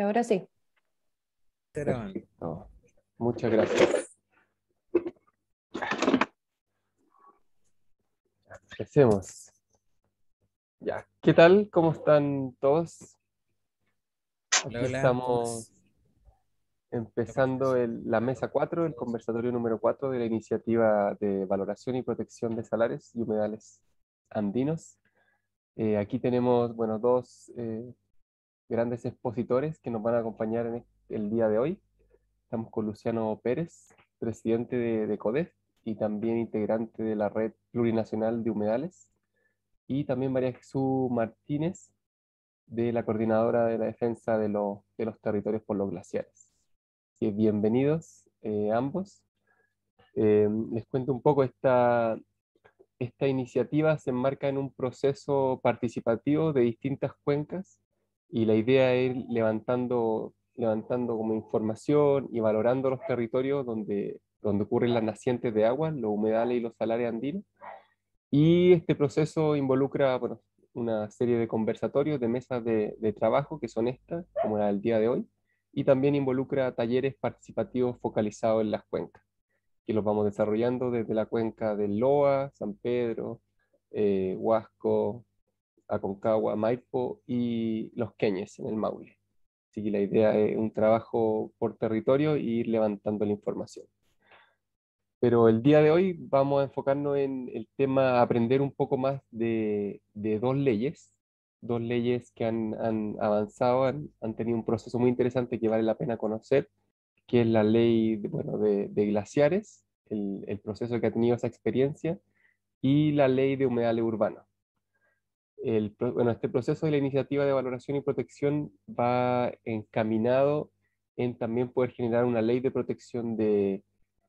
Ahora sí. Perfecto. Muchas gracias. Empecemos. Ya, ¿qué tal? ¿Cómo están todos? Hola, Aquí hola, estamos empezando la mesa 4, el conversatorio número 4 de la iniciativa de valoración y protección de salares y humedales andinos. Aquí tenemos, bueno, dos grandes expositores que nos van a acompañar en el día de hoy. Estamos con Luciano Pérez, presidente de CODEF y también integrante de la Red Plurinacional de Humedales, y también María Jesús Martínez, de la Coordinadora de la Defensa de los Territorios por los Glaciares. Bienvenidos ambos. Les cuento un poco, esta iniciativa se enmarca en un proceso participativo de distintas cuencas y la idea es ir levantando como información y valorando los territorios donde ocurren las nacientes de agua, los humedales y los salares andinos. Y este proceso involucra, bueno, una serie de conversatorios, de mesas de trabajo, que son estas, como la del día de hoy, y también involucra talleres participativos focalizados en las cuencas, que los vamos desarrollando desde la cuenca del Loa, San Pedro, Huasco, Aconcagua, Maipo y Los Queñes en el Maule. Así que la idea es un trabajo por territorio e ir levantando la información. Pero el día de hoy vamos a enfocarnos en el tema, aprender un poco más de dos leyes que han avanzado, han tenido un proceso muy interesante que vale la pena conocer, que es la ley de glaciares, el proceso que ha tenido esa experiencia, y la ley de humedales urbanos. Este proceso de la iniciativa de valoración y protección va encaminado en también poder generar una ley de protección de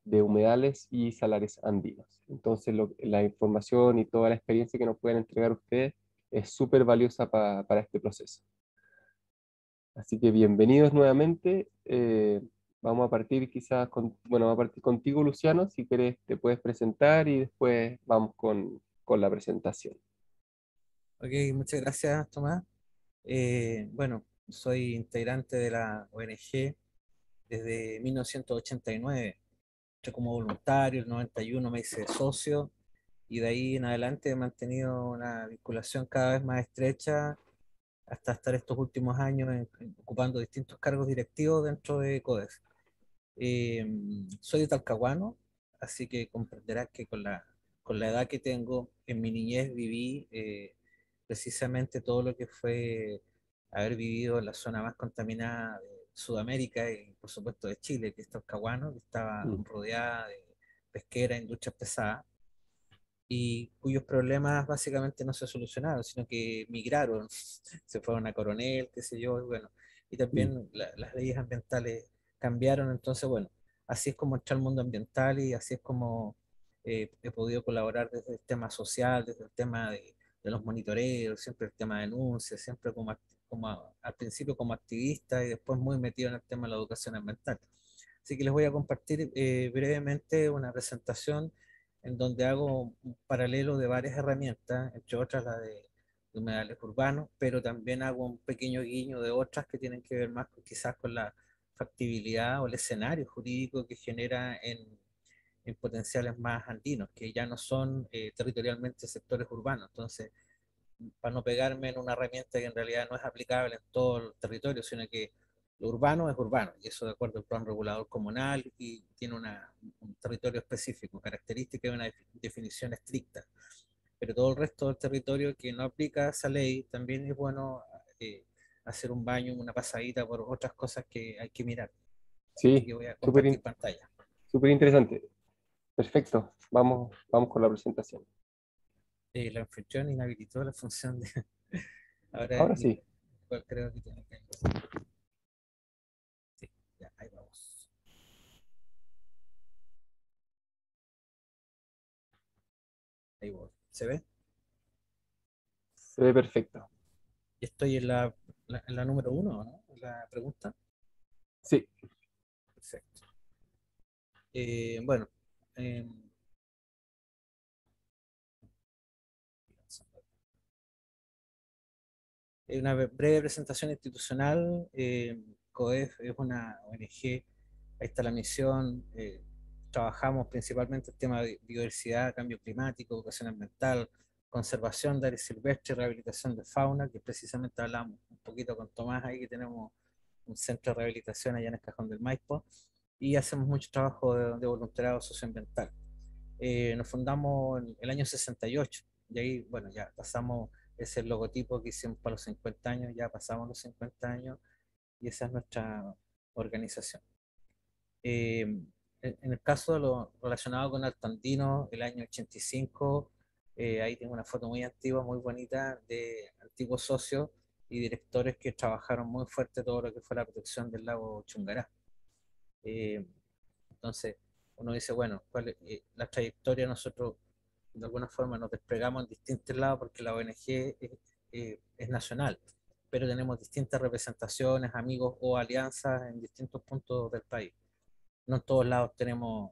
humedales y salares andinos. Entonces, la información y toda la experiencia que nos pueden entregar ustedes es súper valiosa para este proceso. Así que bienvenidos nuevamente. Vamos a partir quizás vamos a partir contigo, Luciano. Si quieres, te puedes presentar y después vamos con la presentación. Ok, muchas gracias, Tomás. Bueno, soy integrante de la ONG desde 1989. Entré como voluntario, el 91 me hice socio y de ahí en adelante he mantenido una vinculación cada vez más estrecha hasta estar estos últimos años ocupando distintos cargos directivos dentro de CODEF. Eh, Soy de Talcahuano, así que comprenderás que con la edad que tengo, en mi niñez viví precisamente todo lo que fue haber vivido en la zona más contaminada de Sudamérica y por supuesto de Chile, que es Talcahuano, que estaba rodeada de pesquera, industrias pesadas, y cuyos problemas básicamente no se solucionaron, sino que migraron, se fueron a Coronel, qué sé yo, y bueno, y también las leyes ambientales cambiaron. Entonces bueno, así es como entré al mundo ambiental y así es como he podido colaborar desde el tema social, desde el tema de los monitoreos, siempre el tema de denuncias, siempre al principio como activista y después muy metido en el tema de la educación ambiental. Así que les voy a compartir brevemente una presentación en donde hago un paralelo de varias herramientas, entre otras la de humedales urbanos, pero también hago un pequeño guiño de otras que tienen que ver más quizás con la factibilidad o el escenario jurídico que genera en potenciales más andinos, que ya no son territorialmente sectores urbanos. Entonces, para no pegarme en una herramienta que en realidad no es aplicable en todo el territorio, sino que lo urbano es urbano, y eso de acuerdo al plan regulador comunal y tiene un territorio específico, característica y una definición estricta. Pero todo el resto del territorio que no aplica esa ley, también es bueno hacer un baño, una pasadita por otras cosas que hay que mirar. Así Sí, que voy a súper compartir pantalla. súper interesante. Perfecto. Vamos con la presentación. La anfitrión inhabilitó la función de... Ahora, Ahora sí. creo que tiene que... Sí, ya, ahí vamos. Ahí voy. ¿Se ve? Se ve perfecto. Estoy en en la número uno, ¿no? En la pregunta. Sí. Perfecto. Bueno, eh, una breve presentación institucional. COEF es una ONG, ahí está la misión, trabajamos principalmente el tema de biodiversidad, cambio climático, educación ambiental, conservación de áreas silvestres, rehabilitación de fauna, que precisamente hablamos un poquito con Tomás ahí, que tenemos un centro de rehabilitación allá en el Cajón del Maipo, y hacemos mucho trabajo de voluntariado socioambiental. Nos fundamos en el año 68, y ahí, bueno, ya pasamos ese logotipo que hicimos para los 50 años, ya pasamos los 50 años, y esa es nuestra organización. En el caso de lo relacionado con Alto Andino, el año 85, ahí tengo una foto muy antigua, muy bonita, de antiguos socios y directores que trabajaron muy fuerte todo lo que fue la protección del lago Chungará. Eh, entonces, uno dice, bueno, ¿cuál es, la trayectoria? Nosotros de alguna forma nos desplegamos en distintos lados porque la ONG es nacional, pero tenemos distintas representaciones, amigos o alianzas en distintos puntos del país. No en todos lados tenemos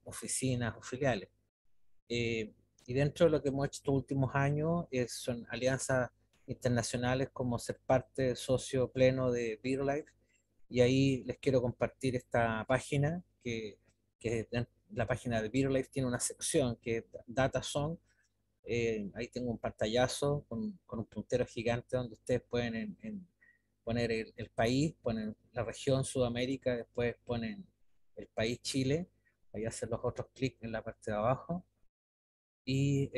oficinas o filiales. Eh, y dentro de lo que hemos hecho estos últimos años son alianzas internacionales como ser parte socio pleno de BeerLife. Y ahí les quiero compartir esta página, que la página de BeerLife tiene una sección que es Data Zone. Ahí tengo un pantallazo con un puntero gigante donde ustedes pueden poner el país, ponen la región Sudamérica, después ponen el país Chile, ahí hacen los otros clics en la parte de abajo y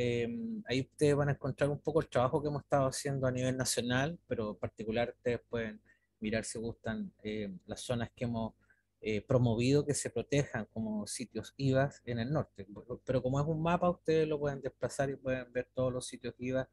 ahí ustedes van a encontrar un poco el trabajo que hemos estado haciendo a nivel nacional, pero en particular ustedes pueden mirar si gustan las zonas que hemos promovido que se protejan como sitios IVAs en el norte. Pero como es un mapa, ustedes lo pueden desplazar y pueden ver todos los sitios IVAs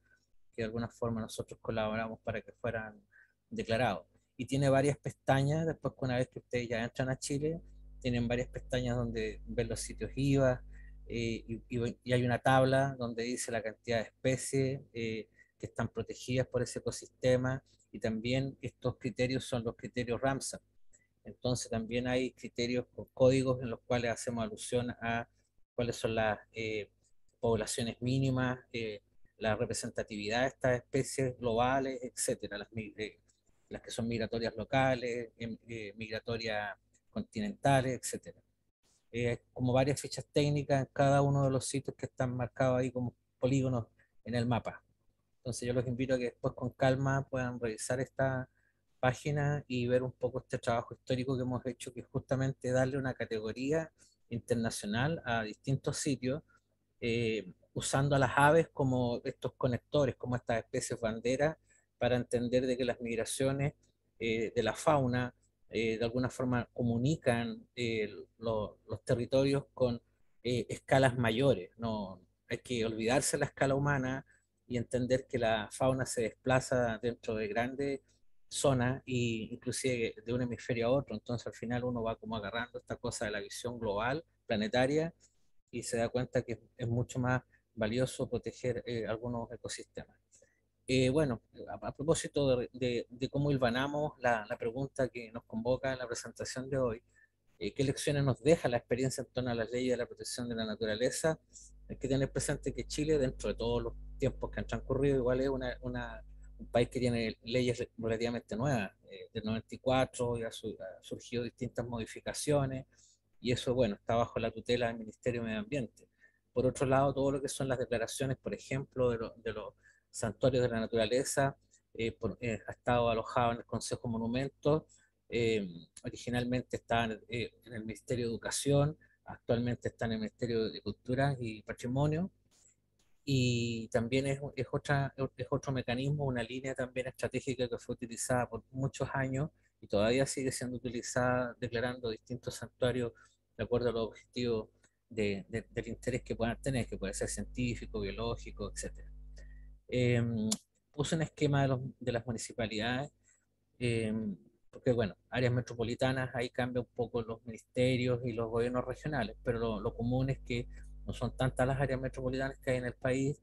que de alguna forma nosotros colaboramos para que fueran declarados. Y tiene varias pestañas, después que una vez que ustedes ya entran a Chile, tienen varias pestañas donde ven los sitios IVA, y hay una tabla donde dice la cantidad de especies que están protegidas por ese ecosistema, y también estos criterios son los criterios Ramsar. Entonces también hay criterios con códigos en los cuales hacemos alusión a cuáles son las poblaciones mínimas, la representatividad de estas especies globales, etcétera, las que son migratorias locales, migratorias continentales, etcétera. Como varias fichas técnicas en cada uno de los sitios que están marcados ahí como polígonos en el mapa. Entonces yo los invito a que después con calma puedan revisar esta página y ver un poco este trabajo histórico que hemos hecho, que es justamente darle una categoría internacional a distintos sitios, usando a las aves como estos conectores, como estas especies banderas, para entender de que las migraciones de la fauna de alguna forma comunican los territorios con escalas mayores. No hay que olvidarse la escala humana y entender que la fauna se desplaza dentro de grandes zonas e inclusive de un hemisferio a otro. Entonces al final uno va como agarrando esta cosa de la visión global, planetaria, y se da cuenta que es mucho más valioso proteger algunos ecosistemas. Bueno, a propósito de cómo hilvanamos la pregunta que nos convoca en la presentación de hoy, ¿qué lecciones nos deja la experiencia en torno a las leyes de la protección de la naturaleza? Hay que tener presente que Chile, dentro de todos los tiempos que han transcurrido, igual es un país que tiene leyes relativamente nuevas. Del 94 ya ha surgido distintas modificaciones, y eso, bueno, está bajo la tutela del Ministerio de Medio Ambiente. Por otro lado, todo lo que son las declaraciones, por ejemplo, de los santuarios de la naturaleza, ha estado alojado en el Consejo de Monumentos. Originalmente estaban en el Ministerio de Educación, actualmente está en el Ministerio de Cultura y Patrimonio, y también es otro mecanismo, una línea también estratégica que fue utilizada por muchos años y todavía sigue siendo utilizada, declarando distintos santuarios de acuerdo a los objetivos del interés que puedan tener, que puede ser científico, biológico, etc. Eh, Puse un esquema de las municipalidades, eh, porque bueno, áreas metropolitanas, ahí cambia un poco los ministerios y los gobiernos regionales, pero lo común es que no son tantas las áreas metropolitanas que hay en el país.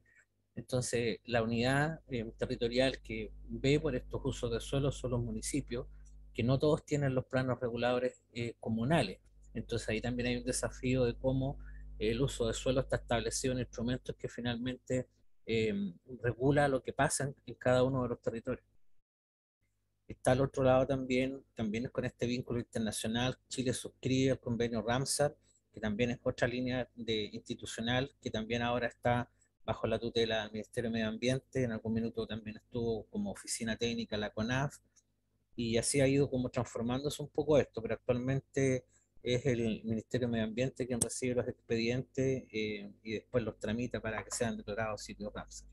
Entonces la unidad territorial que ve por estos usos de suelo son los municipios, que no todos tienen los planos reguladores comunales. Entonces ahí también hay un desafío de cómo el uso de suelo está establecido en instrumentos que finalmente eh, regula lo que pasa en cada uno de los territorios. Está al otro lado también con este vínculo internacional, Chile suscribe el convenio Ramsar, que también es otra línea institucional, que también ahora está bajo la tutela del Ministerio de Medio Ambiente. En algún minuto también estuvo como oficina técnica la CONAF, y así ha ido como transformándose un poco esto, pero actualmente es el Ministerio de Medio Ambiente quien recibe los expedientes y después los tramita para que sean declarados sitios Ramsar.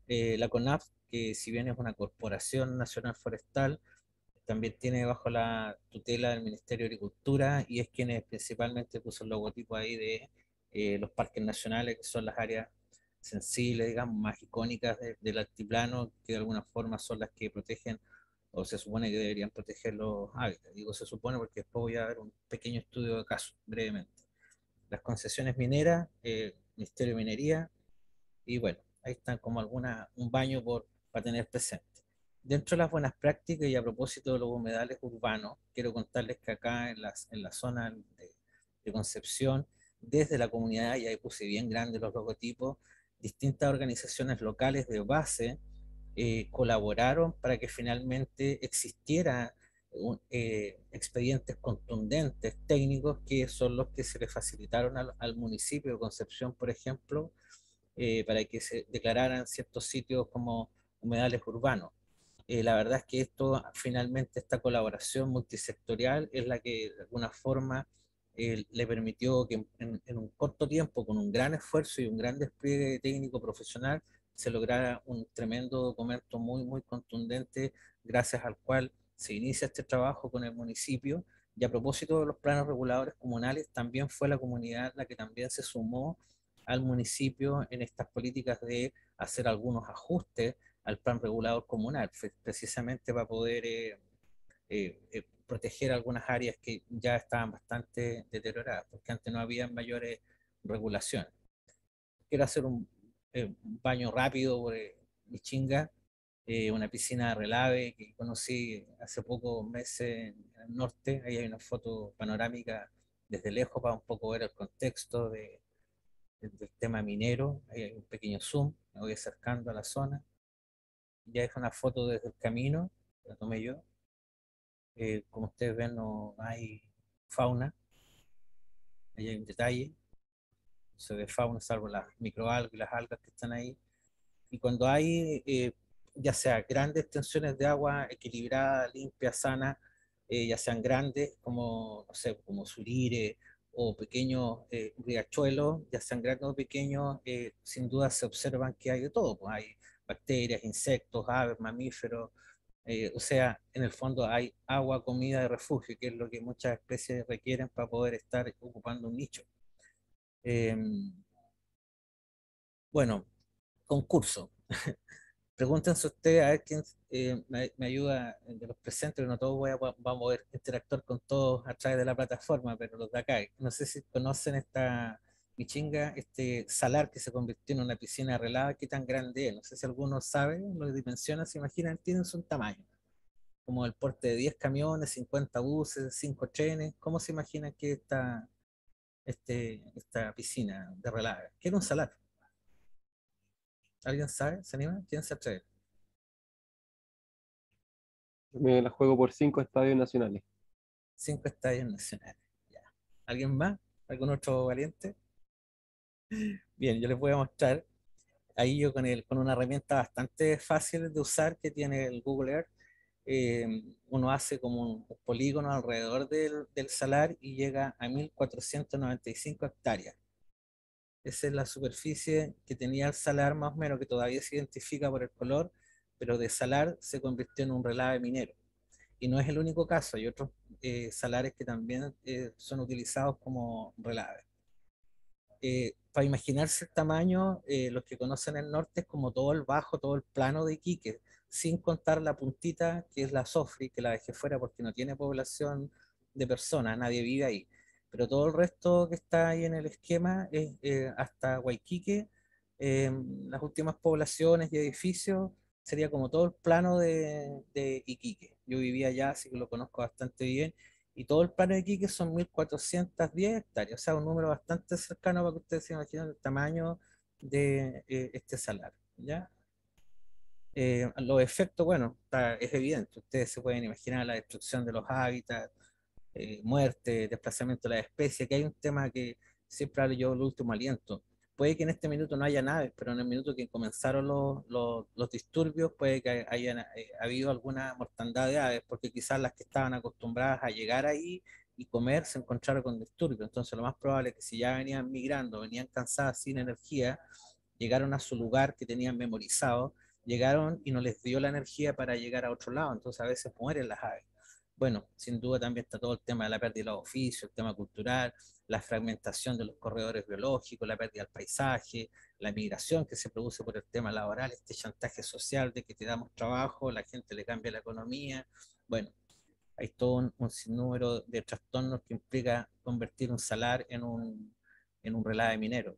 La CONAF, que si bien es una corporación nacional forestal, también tiene bajo la tutela del Ministerio de Agricultura, y es quien principalmente puso el logotipo ahí de los parques nacionales, que son las áreas sensibles, digamos, más icónicas del altiplano, que de alguna forma son las que protegen, o se supone que deberían proteger los hábitats. Digo se supone porque después voy a dar un pequeño estudio de caso, brevemente. Las concesiones mineras, Ministerio de Minería, y bueno, ahí están como un baño para tener presente. Dentro de las buenas prácticas y a propósito de los humedales urbanos, quiero contarles que acá en la zona de Concepción, desde la comunidad, y ahí puse bien grandes los logotipos, distintas organizaciones locales de base colaboraron para que finalmente existiera expedientes contundentes, técnicos, que son los que se le facilitaron al municipio de Concepción, por ejemplo, para que se declararan ciertos sitios como humedales urbanos. La verdad es que esto, finalmente, esta colaboración multisectorial es la que de alguna forma le permitió que en un corto tiempo, con un gran esfuerzo y un gran despliegue técnico profesional, se lograra un tremendo documento muy, muy contundente, gracias al cual se inicia este trabajo con el municipio. Y a propósito de los planos reguladores comunales, también fue la comunidad la que también se sumó al municipio en estas políticas de hacer algunos ajustes al plan regulador comunal, precisamente para poder proteger algunas áreas que ya estaban bastante deterioradas, porque antes no había mayores regulaciones. Quiero hacer un baño rápido por Michinga, una piscina de relave que conocí hace pocos meses en el norte. Ahí hay una foto panorámica desde lejos para un poco ver el contexto del tema minero. Ahí hay un pequeño zoom, me voy acercando a la zona. Ya es una foto desde el camino, la tomé yo. Como ustedes ven, no hay fauna, ahí hay un detalle, no se ve fauna salvo las microalgas y las algas que están ahí. Y cuando hay, ya sea grandes tensiones de agua equilibrada, limpia, sana, ya sean grandes como, no sé, como Surire, o pequeños riachuelos, ya sean grandes o pequeños, sin duda se observan que hay de todo, pues hay bacterias, insectos, aves, mamíferos, o sea, en el fondo hay agua, comida y refugio, que es lo que muchas especies requieren para poder estar ocupando un nicho. Eh, bueno, concurso. Pregúntense ustedes a ver quién me ayuda de los presentes, no todos vamos a poder interactuar con todos a través de la plataforma, pero los de acá, no sé si conocen esta Michinga, este salar que se convirtió en una piscina relava, qué tan grande es. No sé si alguno sabe, las dimensiones, se imaginan, tienen un tamaño, como el porte de 10 camiones, 50 buses, 5 trenes. ¿Cómo se imaginan que esta piscina de relave? ¿Qué era un salar? ¿Alguien sabe? ¿Se anima? ¿Quién se atreve? Me la juego por 5 estadios nacionales. 5 estadios nacionales. Ya. ¿Alguien más? ¿Algún otro valiente? Bien, yo les voy a mostrar. Ahí yo con una herramienta bastante fácil de usar que tiene el Google Earth, uno hace como un polígono alrededor del salar y llega a 1495 hectáreas. Esa es la superficie que tenía el salar, más o menos, que todavía se identifica por el color, pero de salar se convirtió en un relave minero. Y no es el único caso, hay otros salares que también son utilizados como relave. Para imaginarse el tamaño, los que conocen el norte es como todo el bajo, todo el plano de Iquique, sin contar la puntita que es la Sofri, que la dejé fuera porque no tiene población de personas, nadie vive ahí. Pero todo el resto que está ahí en el esquema es hasta Guayquique, las últimas poblaciones y edificios, sería como todo el plano de Iquique. Yo vivía allá, así que lo conozco bastante bien, y todo el plano de Iquique son 1410 hectáreas, o sea, un número bastante cercano para que ustedes se imaginen el tamaño de este salar, ¿ya? Los efectos, bueno, es evidente. Ustedes se pueden imaginar la destrucción de los hábitats, muerte, desplazamiento de la especie, que hay un tema que siempre hablo yo, el último aliento. Puede que en este minuto no haya naves, pero en el minuto que comenzaron los disturbios, puede que haya habido alguna mortandad de aves, porque quizás las que estaban acostumbradas a llegar ahí y comer se encontraron con disturbios. Entonces, lo más probable es que si ya venían migrando, venían cansadas sin energía, llegaron a su lugar que tenían memorizado, llegaron y no les dio la energía para llegar a otro lado. Entonces, a veces mueren las aves. Bueno, sin duda también está todo el tema de la pérdida de los oficios, el tema cultural, la fragmentación de los corredores biológicos, la pérdida del paisaje, la migración que se produce por el tema laboral, este chantaje social de que te damos trabajo, la gente le cambia la economía. Bueno, hay todo un sinnúmero de trastornos que implica convertir un salar en un relave minero.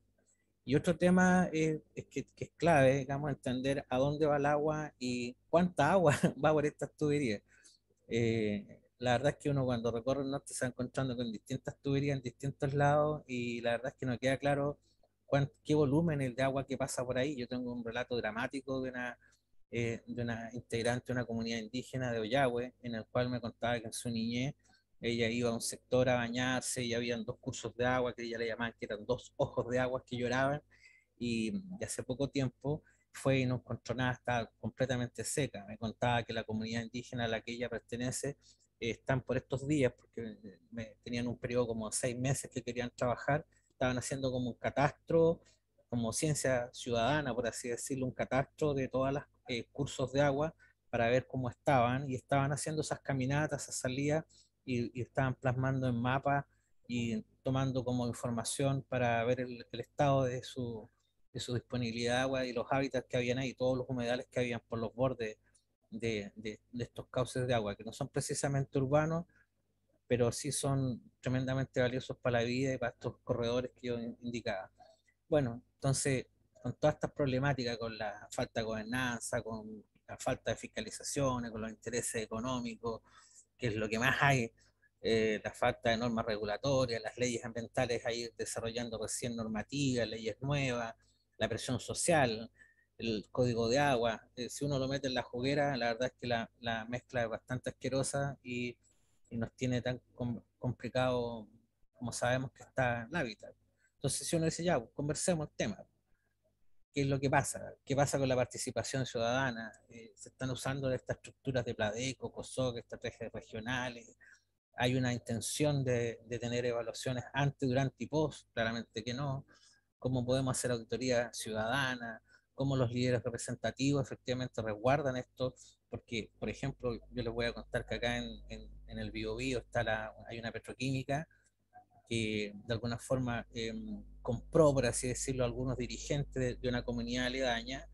Y otro tema que es clave, digamos, entender a dónde va el agua y cuánta agua va por estas tuberías. La verdad es que uno cuando recorre el norte se va encontrando con distintas tuberías en distintos lados y la verdad es que no queda claro qué volumen es el de agua que pasa por ahí. Yo tengo un relato dramático de una integrante de una comunidad indígena de Ollagüe, en el cual me contaba que en su niñez ella iba a un sector a bañarse y habían dos cursos de agua que ella le llamaban que eran dos ojos de agua que lloraban y hace poco tiempo fue y no encontró nada, estaba completamente seca. Me contaba que la comunidad indígena a la que ella pertenece están por estos días, porque tenían un periodo como 6 meses que querían trabajar, estaban haciendo como un catastro, como ciencia ciudadana, por así decirlo, un catastro de todas las cursos de agua para ver cómo estaban y estaban haciendo esas caminatas, esas salidas y estaban plasmando en mapas y tomando como información para ver el estado de su disponibilidad de agua y los hábitats que habían ahí, todos los humedales que habían por los bordes de estos cauces de agua, que no son precisamente urbanos, pero sí son tremendamente valiosos para la vida y para estos corredores que yo indicaba. Bueno, entonces, con todas estas problemáticas, con la falta de gobernanza, con la falta de fiscalizaciones, con los intereses económicos, que es lo que más hay, la falta de normas regulatorias, las leyes ambientales ahí desarrollando recién normativas, leyes nuevas, la presión social, el código de agua. Si uno lo mete en la juguera, la verdad es que la mezcla es bastante asquerosa y nos tiene tan complicado como sabemos que está el hábitat. Entonces, si uno dice, ya, pues, conversemos el tema, ¿qué es lo que pasa? ¿Qué pasa con la participación ciudadana? Se están usando estas estructuras de Pladeco, COSOC, estrategias regionales, hay una intención de tener evaluaciones antes, durante y post, claramente que no. ¿Cómo podemos hacer auditoría ciudadana? ¿Cómo los líderes representativos efectivamente resguardan esto? Porque, por ejemplo, yo les voy a contar que acá en el Biobío hay una petroquímica que de alguna forma compró, por así decirlo, a algunos dirigentes de una comunidad aledaña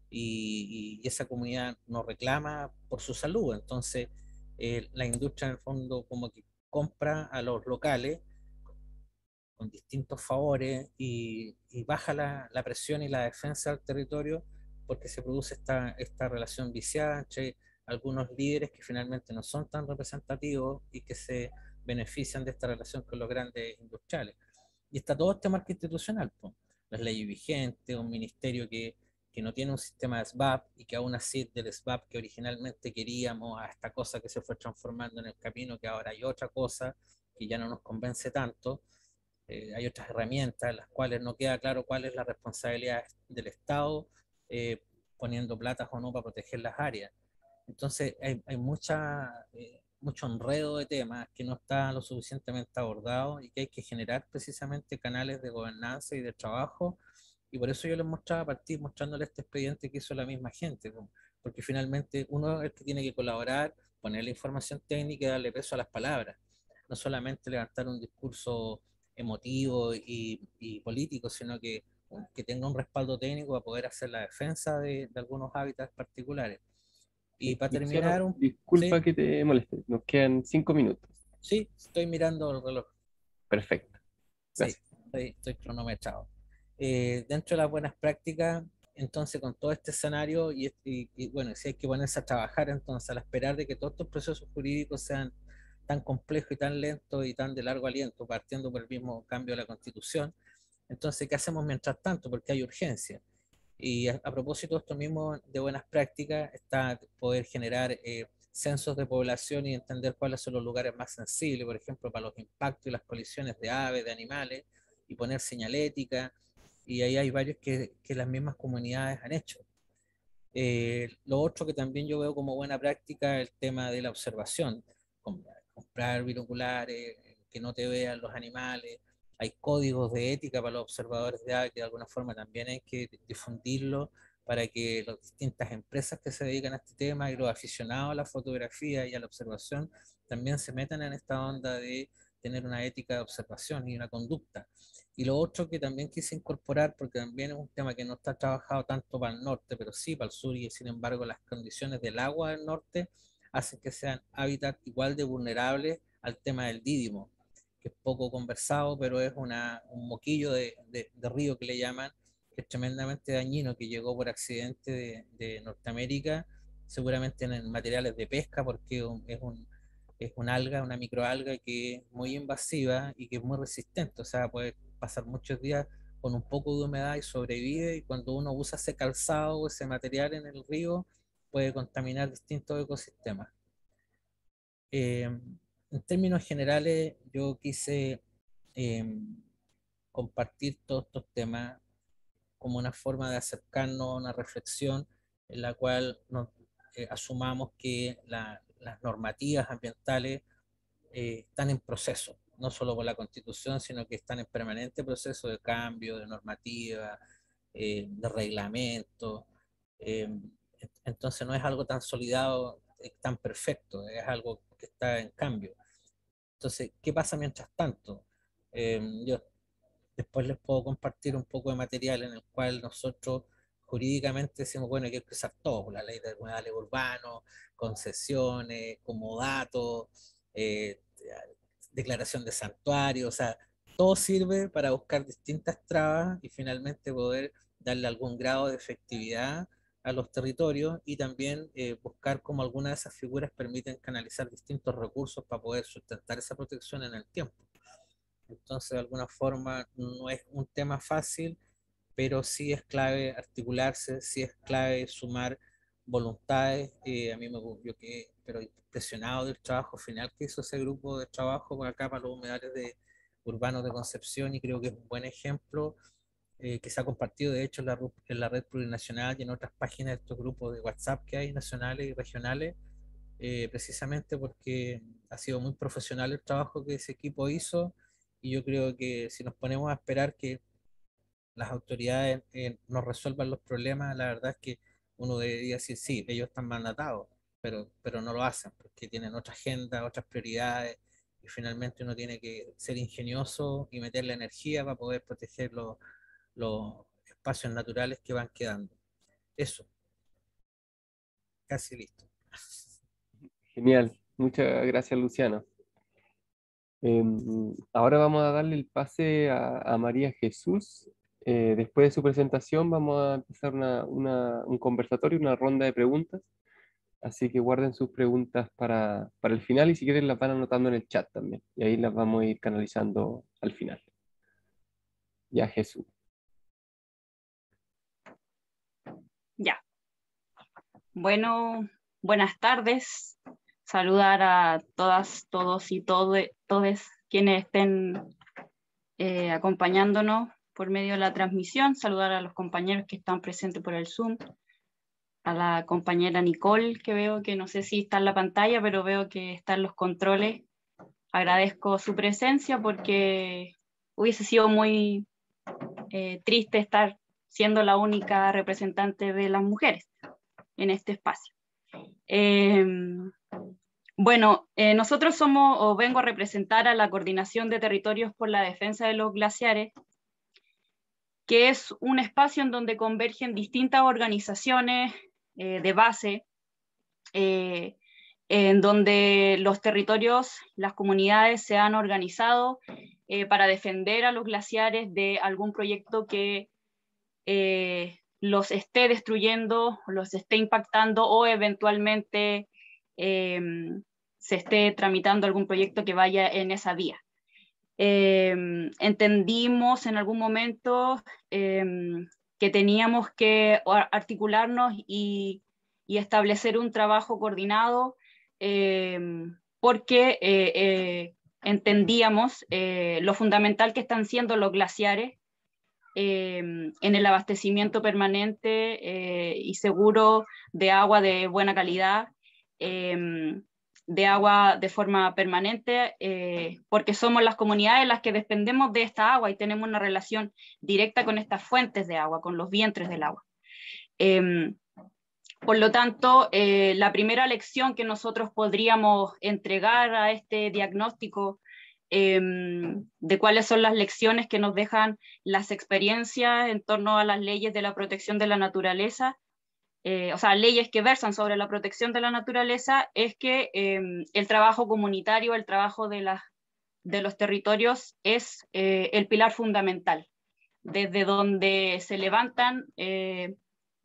y esa comunidad nos reclama por su salud. Entonces, la industria en el fondo como que compra a los locales con distintos favores y baja la presión y la defensa del territorio porque se produce esta relación viciada entre algunos líderes que finalmente no son tan representativos y que se benefician de esta relación con los grandes industriales. Y está todo este marco institucional, pues, las leyes vigentes, un ministerio que no tiene un sistema de SBAP y que aún así del SBAP que originalmente queríamos a esta cosa que se fue transformando en el camino, que ahora hay otra cosa que ya no nos convence tanto. Hay otras herramientas en las cuales no queda claro cuál es la responsabilidad del Estado eh, poniendo platas o no para proteger las áreas. Entonces hay mucho enredo de temas que no está lo suficientemente abordado y que hay que generar precisamente canales de gobernanza y de trabajo. Y por eso yo les mostraba a partir mostrándole este expediente que hizo la misma gente, porque finalmente uno es el que tiene que colaborar, poner la información técnica y darle peso a las palabras, no solamente levantar un discurso emotivo y político, sino que tenga un respaldo técnico para poder hacer la defensa de algunos hábitats particulares. Y para Luciano, terminar, sí, disculpa que te moleste, nos quedan 5 minutos. sí, estoy mirando el reloj. Perfecto, Sí, gracias. estoy cronometrado. Dentro de las buenas prácticas, entonces con todo este escenario, y bueno, si hay que ponerse a trabajar, entonces al esperar de que todos estos procesos jurídicos sean tan complejos y tan lentos y tan de largo aliento, partiendo por el mismo cambio de la Constitución, entonces, ¿qué hacemos mientras tanto? Porque hay urgencia. Y a propósito de esto mismo de buenas prácticas, está poder generar censos de población y entender cuáles son los lugares más sensibles, por ejemplo, para los impactos y las colisiones de aves, de animales, y poner señalética, y ahí hay varios que las mismas comunidades han hecho. Lo otro que también yo veo como buena práctica es el tema de la observación, comprar binoculares, que no te vean los animales. Hay códigos de ética para los observadores de aves que de alguna forma también hay que difundirlo para que las distintas empresas que se dedican a este tema y los aficionados a la fotografía y a la observación también se metan en esta onda de tener una ética de observación y una conducta. Y lo otro que también quise incorporar, porque también es un tema que no está trabajado tanto para el norte, pero sí para el sur, y sin embargo las condiciones del agua del norte hacen que sean hábitats igual de vulnerables al tema del dídimo, que es poco conversado, pero es un moquillo de río que le llaman, que es tremendamente dañino, que llegó por accidente de Norteamérica, seguramente en materiales de pesca, porque es un alga, una microalga que es muy invasiva y que es muy resistente, o sea, puede pasar muchos días con un poco de humedad y sobrevive, y cuando uno usa ese calzado o ese material en el río puede contaminar distintos ecosistemas. En términos generales, yo quise eh, compartir todos estos temas como una forma de acercarnos a una reflexión en la cual asumamos que las normativas ambientales están en proceso, no solo por la Constitución, sino que están en permanente proceso de cambio, de normativa, de reglamento. Eh, entonces no es algo tan solidado, tan perfecto, es algo que está en cambio. Entonces, ¿qué pasa mientras tanto? Yo después les puedo compartir un poco de material en el cual nosotros jurídicamente decimos, bueno, hay que expresar todo, la ley de humedales urbanos, concesiones, comodatos, declaración de santuario, o sea, todo sirve para buscar distintas trabas y finalmente poder darle algún grado de efectividad a los territorios, y también buscar cómo algunas de esas figuras permiten canalizar distintos recursos para poder sustentar esa protección en el tiempo. Entonces, de alguna forma, no es un tema fácil, pero sí es clave articularse, sí es clave sumar voluntades. A mí yo quedé pero impresionado del trabajo final que hizo ese grupo de trabajo por acá para los humedales urbanos de Concepción, y creo que es un buen ejemplo que se ha compartido de hecho en la red plurinacional y en otras páginas de estos grupos de WhatsApp que hay nacionales y regionales, precisamente porque ha sido muy profesional el trabajo que ese equipo hizo, y yo creo que si nos ponemos a esperar que las autoridades nos resuelvan los problemas, la verdad es que uno debería decir, sí, ellos están mandatados, pero no lo hacen, porque tienen otra agenda, otras prioridades, y finalmente uno tiene que ser ingenioso y meter la energía para poder proteger los espacios naturales que van quedando. Eso, casi listo. Genial, muchas gracias, Luciano. Ahora vamos a darle el pase a María Jesús. Después de su presentación vamos a empezar un conversatorio, una ronda de preguntas. Así que guarden sus preguntas para el final, y si quieren las van anotando en el chat también. Y ahí las vamos a ir canalizando al final. Ya, Jesús. Ya. Bueno, buenas tardes. Saludar a todas, todos y todes quienes estén acompañándonos por medio de la transmisión. Saludar a los compañeros que están presentes por el Zoom. A la compañera Nicole, que veo que no sé si está en la pantalla, pero veo que está en los controles. Agradezco su presencia porque hubiese sido muy triste estar siendo la única representante de las mujeres en este espacio. Nosotros vengo a representar a la Coordinación de Territorios por la Defensa de los Glaciares, que es un espacio en donde convergen distintas organizaciones de base, en donde los territorios, las comunidades se han organizado para defender a los glaciares de algún proyecto que los esté destruyendo, los esté impactando, o eventualmente se esté tramitando algún proyecto que vaya en esa vía. Entendimos en algún momento que teníamos que articularnos y establecer un trabajo coordinado, porque entendíamos lo fundamental que están siendo los glaciares en el abastecimiento permanente y seguro de agua de buena calidad, de agua de forma permanente, porque somos las comunidades las que dependemos de esta agua y tenemos una relación directa con estas fuentes de agua, con los vientres del agua. Por lo tanto, la primera lección que nosotros podríamos entregar a este diagnóstico de cuáles son las lecciones que nos dejan las experiencias en torno a las leyes de la protección de la naturaleza, o sea, leyes que versan sobre la protección de la naturaleza, es que el trabajo comunitario, el trabajo de los territorios es el pilar fundamental, desde donde se levantan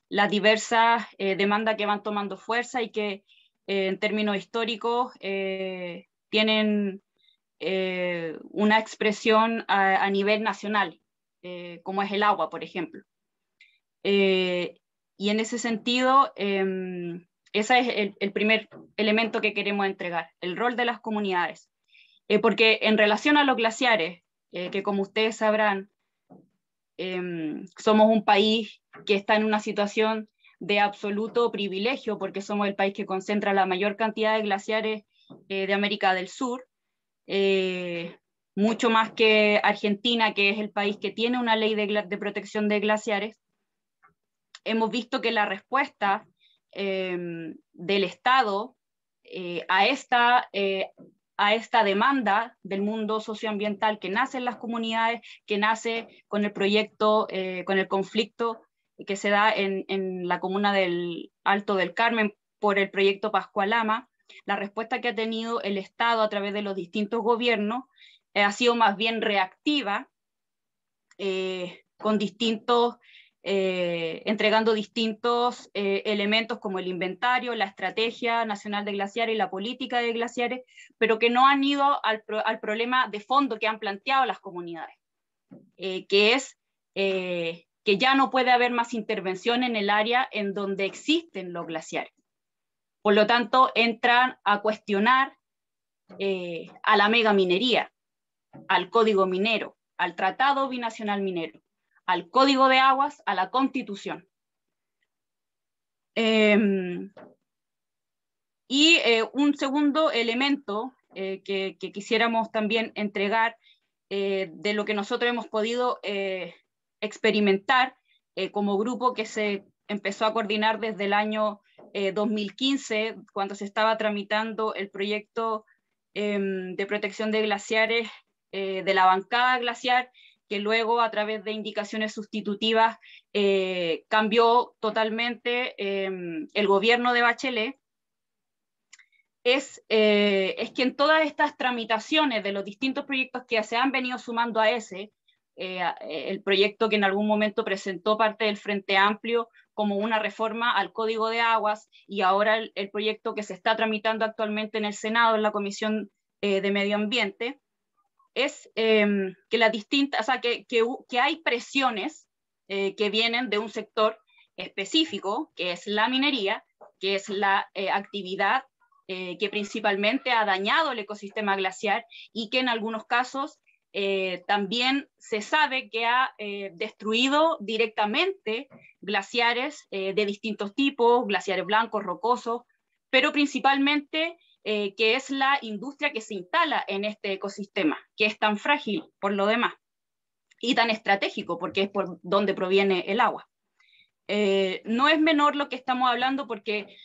las diversas demandas que van tomando fuerza y que en términos históricos tienen una expresión a nivel nacional, como es el agua, por ejemplo. Y en ese sentido, ese es el primer elemento que queremos entregar, el rol de las comunidades. Porque en relación a los glaciares, que como ustedes sabrán, somos un país que está en una situación de absoluto privilegio, porque somos el país que concentra la mayor cantidad de glaciares de América del Sur, mucho más que Argentina, que es el país que tiene una ley de protección de glaciares. Hemos visto que la respuesta del Estado a esta demanda del mundo socioambiental que nace en las comunidades, que nace con el proyecto, con el conflicto que se da en la comuna del Alto del Carmen por el proyecto Pascualama, la respuesta que ha tenido el Estado a través de los distintos gobiernos ha sido más bien reactiva, con distintos, entregando distintos elementos como el inventario, la estrategia nacional de glaciares y la política de glaciares, pero que no han ido al problema de fondo que han planteado las comunidades, que es que ya no puede haber más intervención en el área en donde existen los glaciares. Por lo tanto, entran a cuestionar a la megaminería, al código minero, al tratado binacional minero, al código de aguas, a la Constitución. Un segundo elemento que quisiéramos también entregar de lo que nosotros hemos podido experimentar como grupo que se empezó a coordinar desde el año 2015, cuando se estaba tramitando el proyecto de protección de glaciares de la bancada glaciar, que luego a través de indicaciones sustitutivas cambió totalmente el gobierno de Bachelet, es que en todas estas tramitaciones de los distintos proyectos que se han venido sumando a ese, el proyecto que en algún momento presentó parte del Frente Amplio como una reforma al Código de Aguas, y ahora el proyecto que se está tramitando actualmente en el Senado, en la Comisión de Medio Ambiente, es que las distintas, o sea, que hay presiones que vienen de un sector específico, que es la minería, que es la actividad que principalmente ha dañado el ecosistema glaciar y que en algunos casos también se sabe que ha destruido directamente glaciares de distintos tipos, glaciares blancos, rocosos, pero principalmente que es la industria que se instala en este ecosistema, que es tan frágil por lo demás y tan estratégico porque es por donde proviene el agua. No es menor lo que estamos hablando porque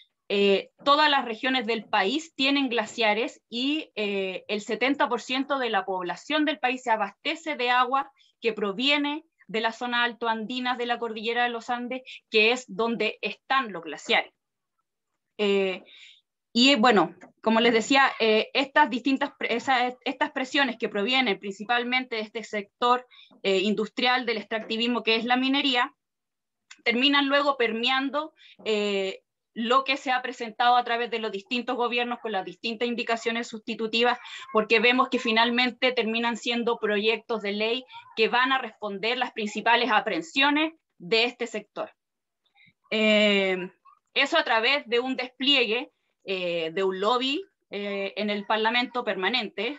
todas las regiones del país tienen glaciares y el 70% de la población del país se abastece de agua que proviene de la zona altoandinas de la cordillera de los Andes, que es donde están los glaciares. Y bueno, como les decía, estas presiones que provienen principalmente de este sector industrial del extractivismo que es la minería, terminan luego permeando lo que se ha presentado a través de los distintos gobiernos con las distintas indicaciones sustitutivas, porque vemos que finalmente terminan siendo proyectos de ley que van a responder las principales aprehensiones de este sector. Eso a través de un despliegue de un lobby en el Parlamento permanente,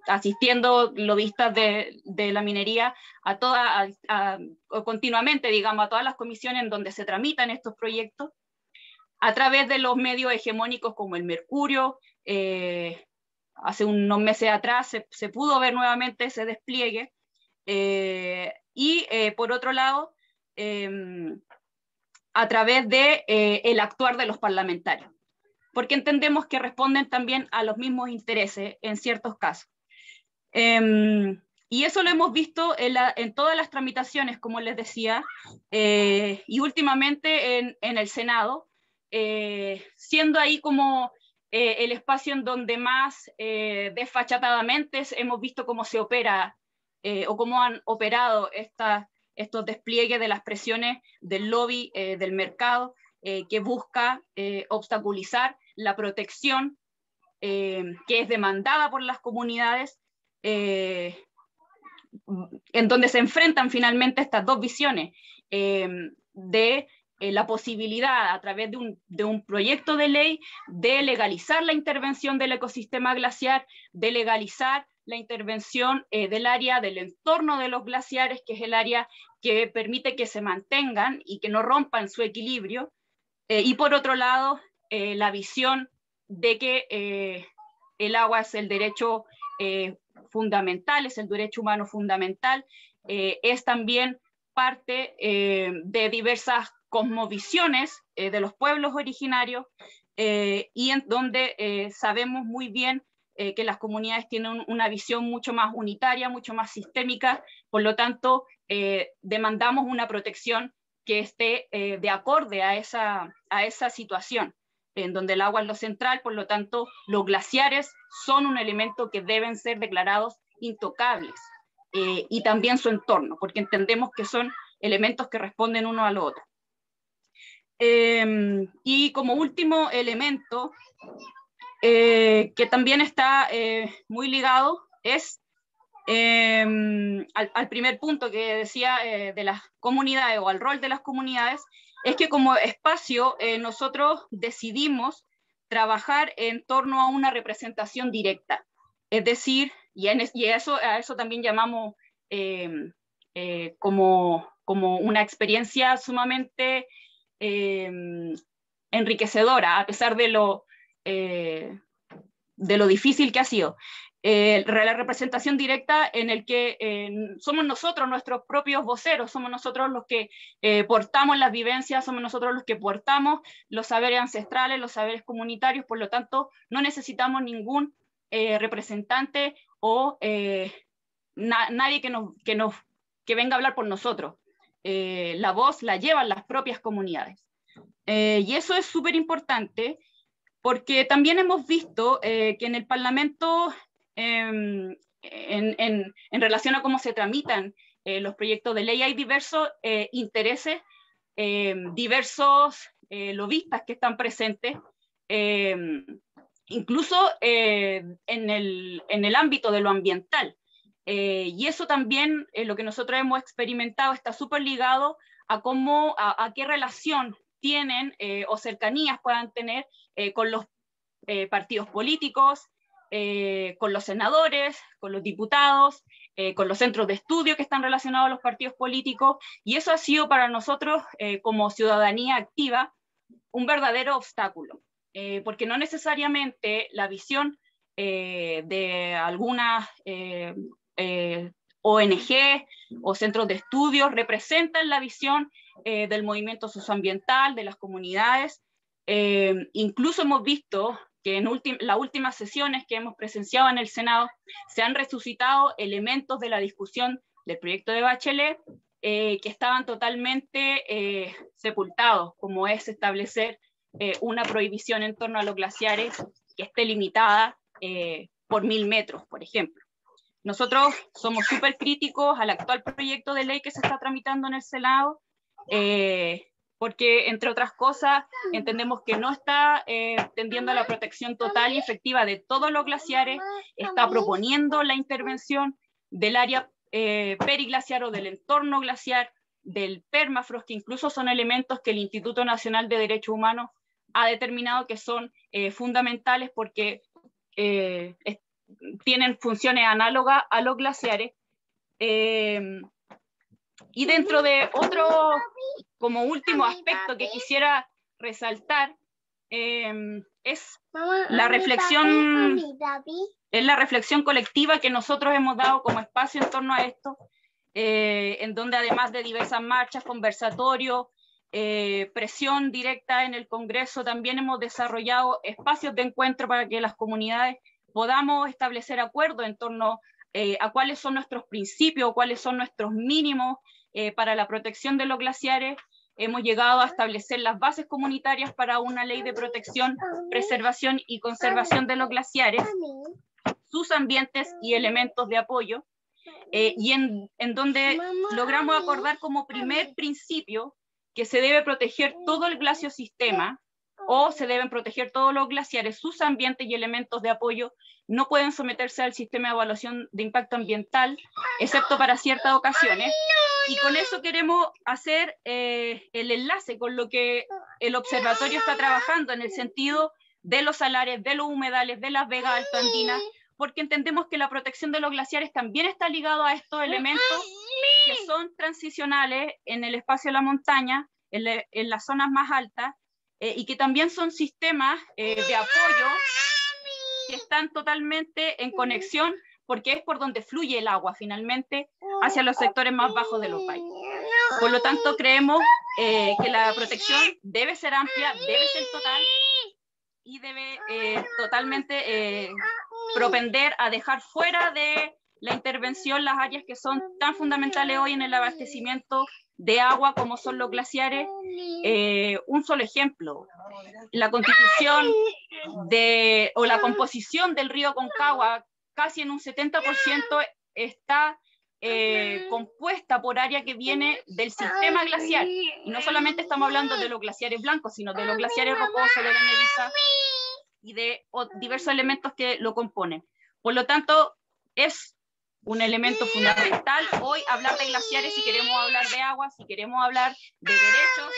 asistiendo lobistas de la minería continuamente, digamos, a todas las comisiones en donde se tramitan estos proyectos, a través de los medios hegemónicos como el Mercurio. Hace unos meses atrás se pudo ver nuevamente ese despliegue, y por otro lado, a través de el actuar de los parlamentarios, porque entendemos que responden también a los mismos intereses en ciertos casos. Y eso lo hemos visto en todas las tramitaciones, como les decía, y últimamente en el Senado, siendo ahí como el espacio en donde más desfachatadamente hemos visto cómo se opera o cómo han operado estos despliegues de las presiones del lobby del mercado, que busca obstaculizar la protección que es demandada por las comunidades, en donde se enfrentan finalmente estas dos visiones de la posibilidad a través de un proyecto de ley de legalizar la intervención del ecosistema glaciar, de legalizar la intervención del área del entorno de los glaciares, que es el área que permite que se mantengan y que no rompan su equilibrio, y por otro lado, la visión de que el agua es el derecho fundamental, es el derecho humano fundamental, es también parte de diversas cosmovisiones de los pueblos originarios, y en donde sabemos muy bien que las comunidades tienen una visión mucho más unitaria, mucho más sistémica. Por lo tanto, demandamos una protección que esté de acorde a esa situación, en donde el agua es lo central. Por lo tanto, los glaciares son un elemento que deben ser declarados intocables, y también su entorno, porque entendemos que son elementos que responden uno al otro. Y como último elemento, que también está muy ligado, es al primer punto que decía de las comunidades, o al rol de las comunidades, es que como espacio nosotros decidimos trabajar en torno a una representación directa. Es decir, y a eso también llamamos como una experiencia sumamente enriquecedora, a pesar de lo difícil que ha sido. La representación directa en el que somos nosotros nuestros propios voceros, somos nosotros los que portamos las vivencias, somos nosotros los que portamos los saberes ancestrales, los saberes comunitarios. Por lo tanto, no necesitamos ningún representante o nadie que venga a hablar por nosotros. La voz la llevan las propias comunidades. Y eso es súper importante, porque también hemos visto que en el Parlamento, en relación a cómo se tramitan los proyectos de ley, hay diversos intereses, diversos lobistas que están presentes, incluso en el ámbito de lo ambiental. Y eso también, lo que nosotros hemos experimentado, está súper ligado a qué relación tienen o cercanías puedan tener con los partidos políticos, con los senadores, con los diputados, con los centros de estudio que están relacionados a los partidos políticos. Y eso ha sido para nosotros, como ciudadanía activa, un verdadero obstáculo, porque no necesariamente la visión de algunas ONG o centros de estudios representan la visión del movimiento socioambiental, de las comunidades. Incluso hemos visto que en las últimas sesiones que hemos presenciado en el Senado se han resucitado elementos de la discusión del proyecto de Bachelet que estaban totalmente sepultados, como es establecer una prohibición en torno a los glaciares que esté limitada por 1000 metros, por ejemplo. Nosotros somos súper críticos al actual proyecto de ley que se está tramitando en el Senado, porque, entre otras cosas, entendemos que no está tendiendo a la protección total y efectiva de todos los glaciares, está proponiendo la intervención del área periglaciar o del entorno glaciar, del permafrost, que incluso son elementos que el Instituto Nacional de Derechos Humanos ha determinado que son fundamentales porque tienen funciones análogas a los glaciares. Y dentro de otro, como último aspecto que quisiera resaltar, es la reflexión colectiva que nosotros hemos dado como espacio en torno a esto, en donde además de diversas marchas, conversatorios, presión directa en el Congreso, también hemos desarrollado espacios de encuentro para que las comunidades podamos establecer acuerdos en torno a cuáles son nuestros principios, cuáles son nuestros mínimos para la protección de los glaciares. Hemos llegado a establecer las bases comunitarias para una ley de protección, preservación y conservación de los glaciares, sus ambientes y elementos de apoyo, y en donde logramos acordar como primer principio que se debe proteger todo el glaciosistema, o se deben proteger todos los glaciares, sus ambientes y elementos de apoyo no pueden someterse al sistema de evaluación de impacto ambiental, excepto para ciertas ocasiones. Y con eso queremos hacer el enlace con lo que el observatorio está trabajando en el sentido de los salares, de los humedales, de las vegas altoandinas, porque entendemos que la protección de los glaciares también está ligado a estos elementos que son transicionales en el espacio de la montaña, en las zonas más altas, y que también son sistemas de apoyo que están totalmente en conexión, porque es por donde fluye el agua finalmente hacia los sectores más bajos de los valles. Por lo tanto, creemos que la protección debe ser amplia, debe ser total y debe totalmente propender a dejar fuera de la intervención las áreas que son tan fundamentales hoy en el abastecimiento de agua como son los glaciares. Un solo ejemplo, la constitución o la composición del río Aconcagua casi en un 70% está compuesta por área que viene del sistema glacial, y no solamente estamos hablando de los glaciares blancos, sino de los glaciares rocosos, de la Nevisa y de diversos elementos que lo componen. Por lo tanto, es un elemento fundamental hoy hablar de glaciares si queremos hablar de agua, si queremos hablar de derechos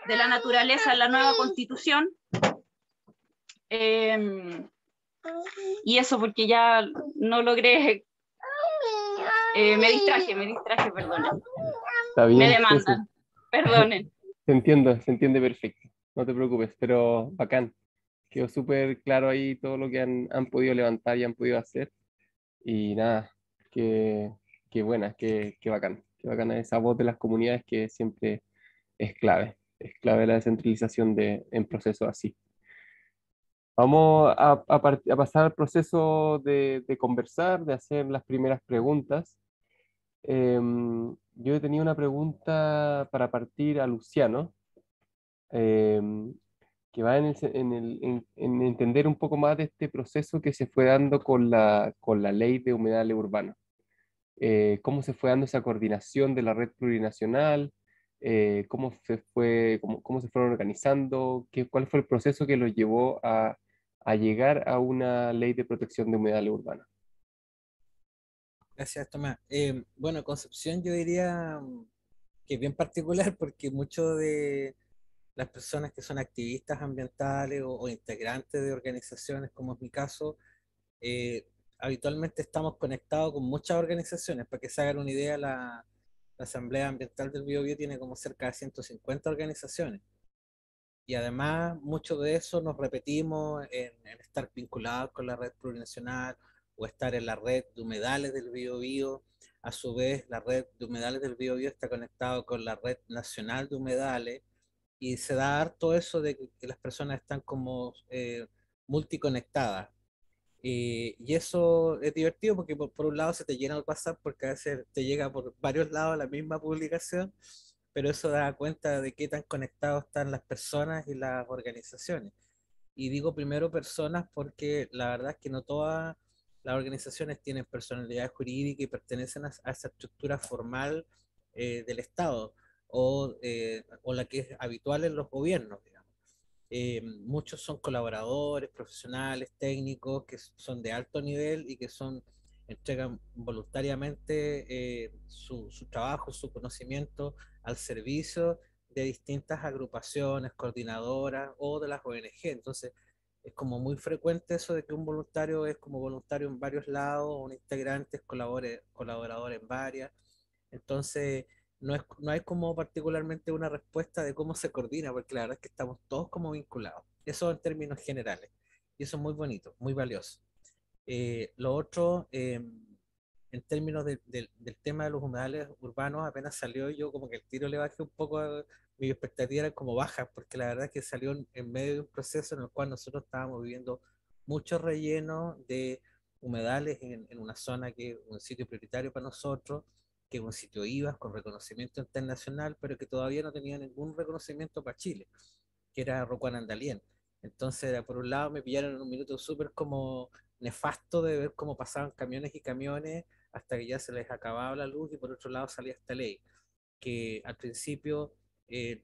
de la naturaleza en la nueva constitución. Y eso porque ya no logré, me distraje, perdonen. Está bien. Me demandan, perdonen. Se entiende perfecto, no te preocupes, pero bacán. Quedó súper claro ahí todo lo que han podido levantar y han podido hacer. Y nada, qué buena, qué bacana esa voz de las comunidades que siempre es clave la descentralización en procesos así. Vamos a pasar al proceso de conversar, de hacer las primeras preguntas. Yo tenía una pregunta para partir a Luciano, que va en entender un poco más de este proceso que se fue dando con la ley de humedales urbanos. Cómo se fue dando esa coordinación de la red plurinacional, cómo se fueron organizando, cuál fue el proceso que los llevó a llegar a una ley de protección de humedales urbanos. Gracias, Tomás. Bueno, Concepción yo diría que es bien particular porque muchos de las personas que son activistas ambientales o integrantes de organizaciones, como es mi caso, habitualmente estamos conectados con muchas organizaciones. Para que se hagan una idea, la Asamblea Ambiental del Biobío tiene como cerca de 150 organizaciones. Y además, mucho de eso nos repetimos en estar vinculados con la red plurinacional o estar en la red de humedales del Biobío. A su vez, la red de humedales del Biobío está conectado con la red nacional de humedales, y se da harto eso de que las personas están como multiconectadas. Y eso es divertido porque por un lado se te llena el WhatsApp porque a veces te llega por varios lados la misma publicación, pero eso da cuenta de qué tan conectados están las personas y las organizaciones. Y digo primero personas porque la verdad es que no todas las organizaciones tienen personalidad jurídica y pertenecen a esa estructura formal del Estado o la que es habitual en los gobiernos, digamos. Muchos son colaboradores, profesionales, técnicos que son de alto nivel y que son entregan voluntariamente su trabajo, su conocimiento al servicio de distintas agrupaciones, coordinadoras o de las ONG. Entonces, es como muy frecuente eso de que un voluntario es como voluntario en varios lados, un integrante es colaborador en varias. Entonces, no hay como particularmente una respuesta de cómo se coordina, porque la verdad es que estamos todos como vinculados. Eso en términos generales. Y eso es muy bonito, muy valioso. Lo otro, en términos del tema de los humedales urbanos, apenas salió yo como que el tiro le bajé un poco, mi expectativa era como baja, porque la verdad es que salió en medio de un proceso en el cual nosotros estábamos viviendo mucho relleno de humedales en una zona que es un sitio prioritario para nosotros, que es un sitio IVAS con reconocimiento internacional, pero que todavía no tenía ningún reconocimiento para Chile, que era Rocuanandalien. Entonces, por un lado me pillaron en un minuto súper como nefasto de ver cómo pasaban camiones y camiones hasta que ya se les acababa la luz, y por otro lado salía esta ley que al principio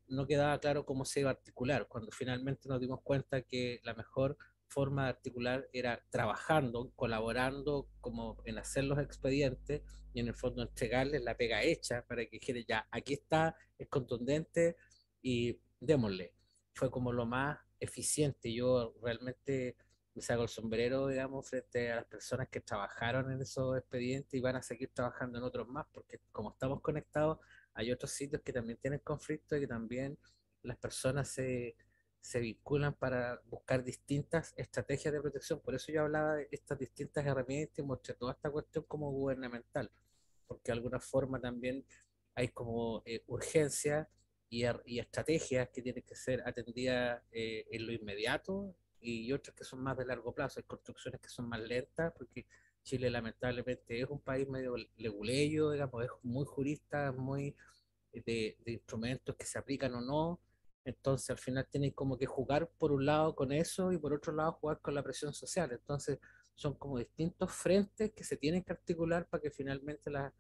no quedaba claro cómo se iba a articular, cuando finalmente nos dimos cuenta que la mejor forma de articular era trabajando, colaborando como en hacer los expedientes y en el fondo entregarles la pega hecha para que dijera ya, aquí está, es contundente y démosle. Fue como lo más eficiente. Yo realmente me saco el sombrero, digamos, frente a las personas que trabajaron en esos expedientes y van a seguir trabajando en otros más, porque como estamos conectados, hay otros sitios que también tienen conflicto y que también las personas se vinculan para buscar distintas estrategias de protección. Por eso yo hablaba de estas distintas herramientas y mostré toda esta cuestión como gubernamental, porque de alguna forma también hay como urgencias y estrategias que tienen que ser atendidas en lo inmediato, y otras que son más de largo plazo. Hay construcciones que son más lentas, porque Chile lamentablemente es un país medio leguleyo, digamos, es muy jurista, muy de instrumentos que se aplican o no. Entonces al final tienen como que jugar por un lado con eso y por otro lado jugar con la presión social. Entonces son como distintos frentes que se tienen que articular para que finalmente las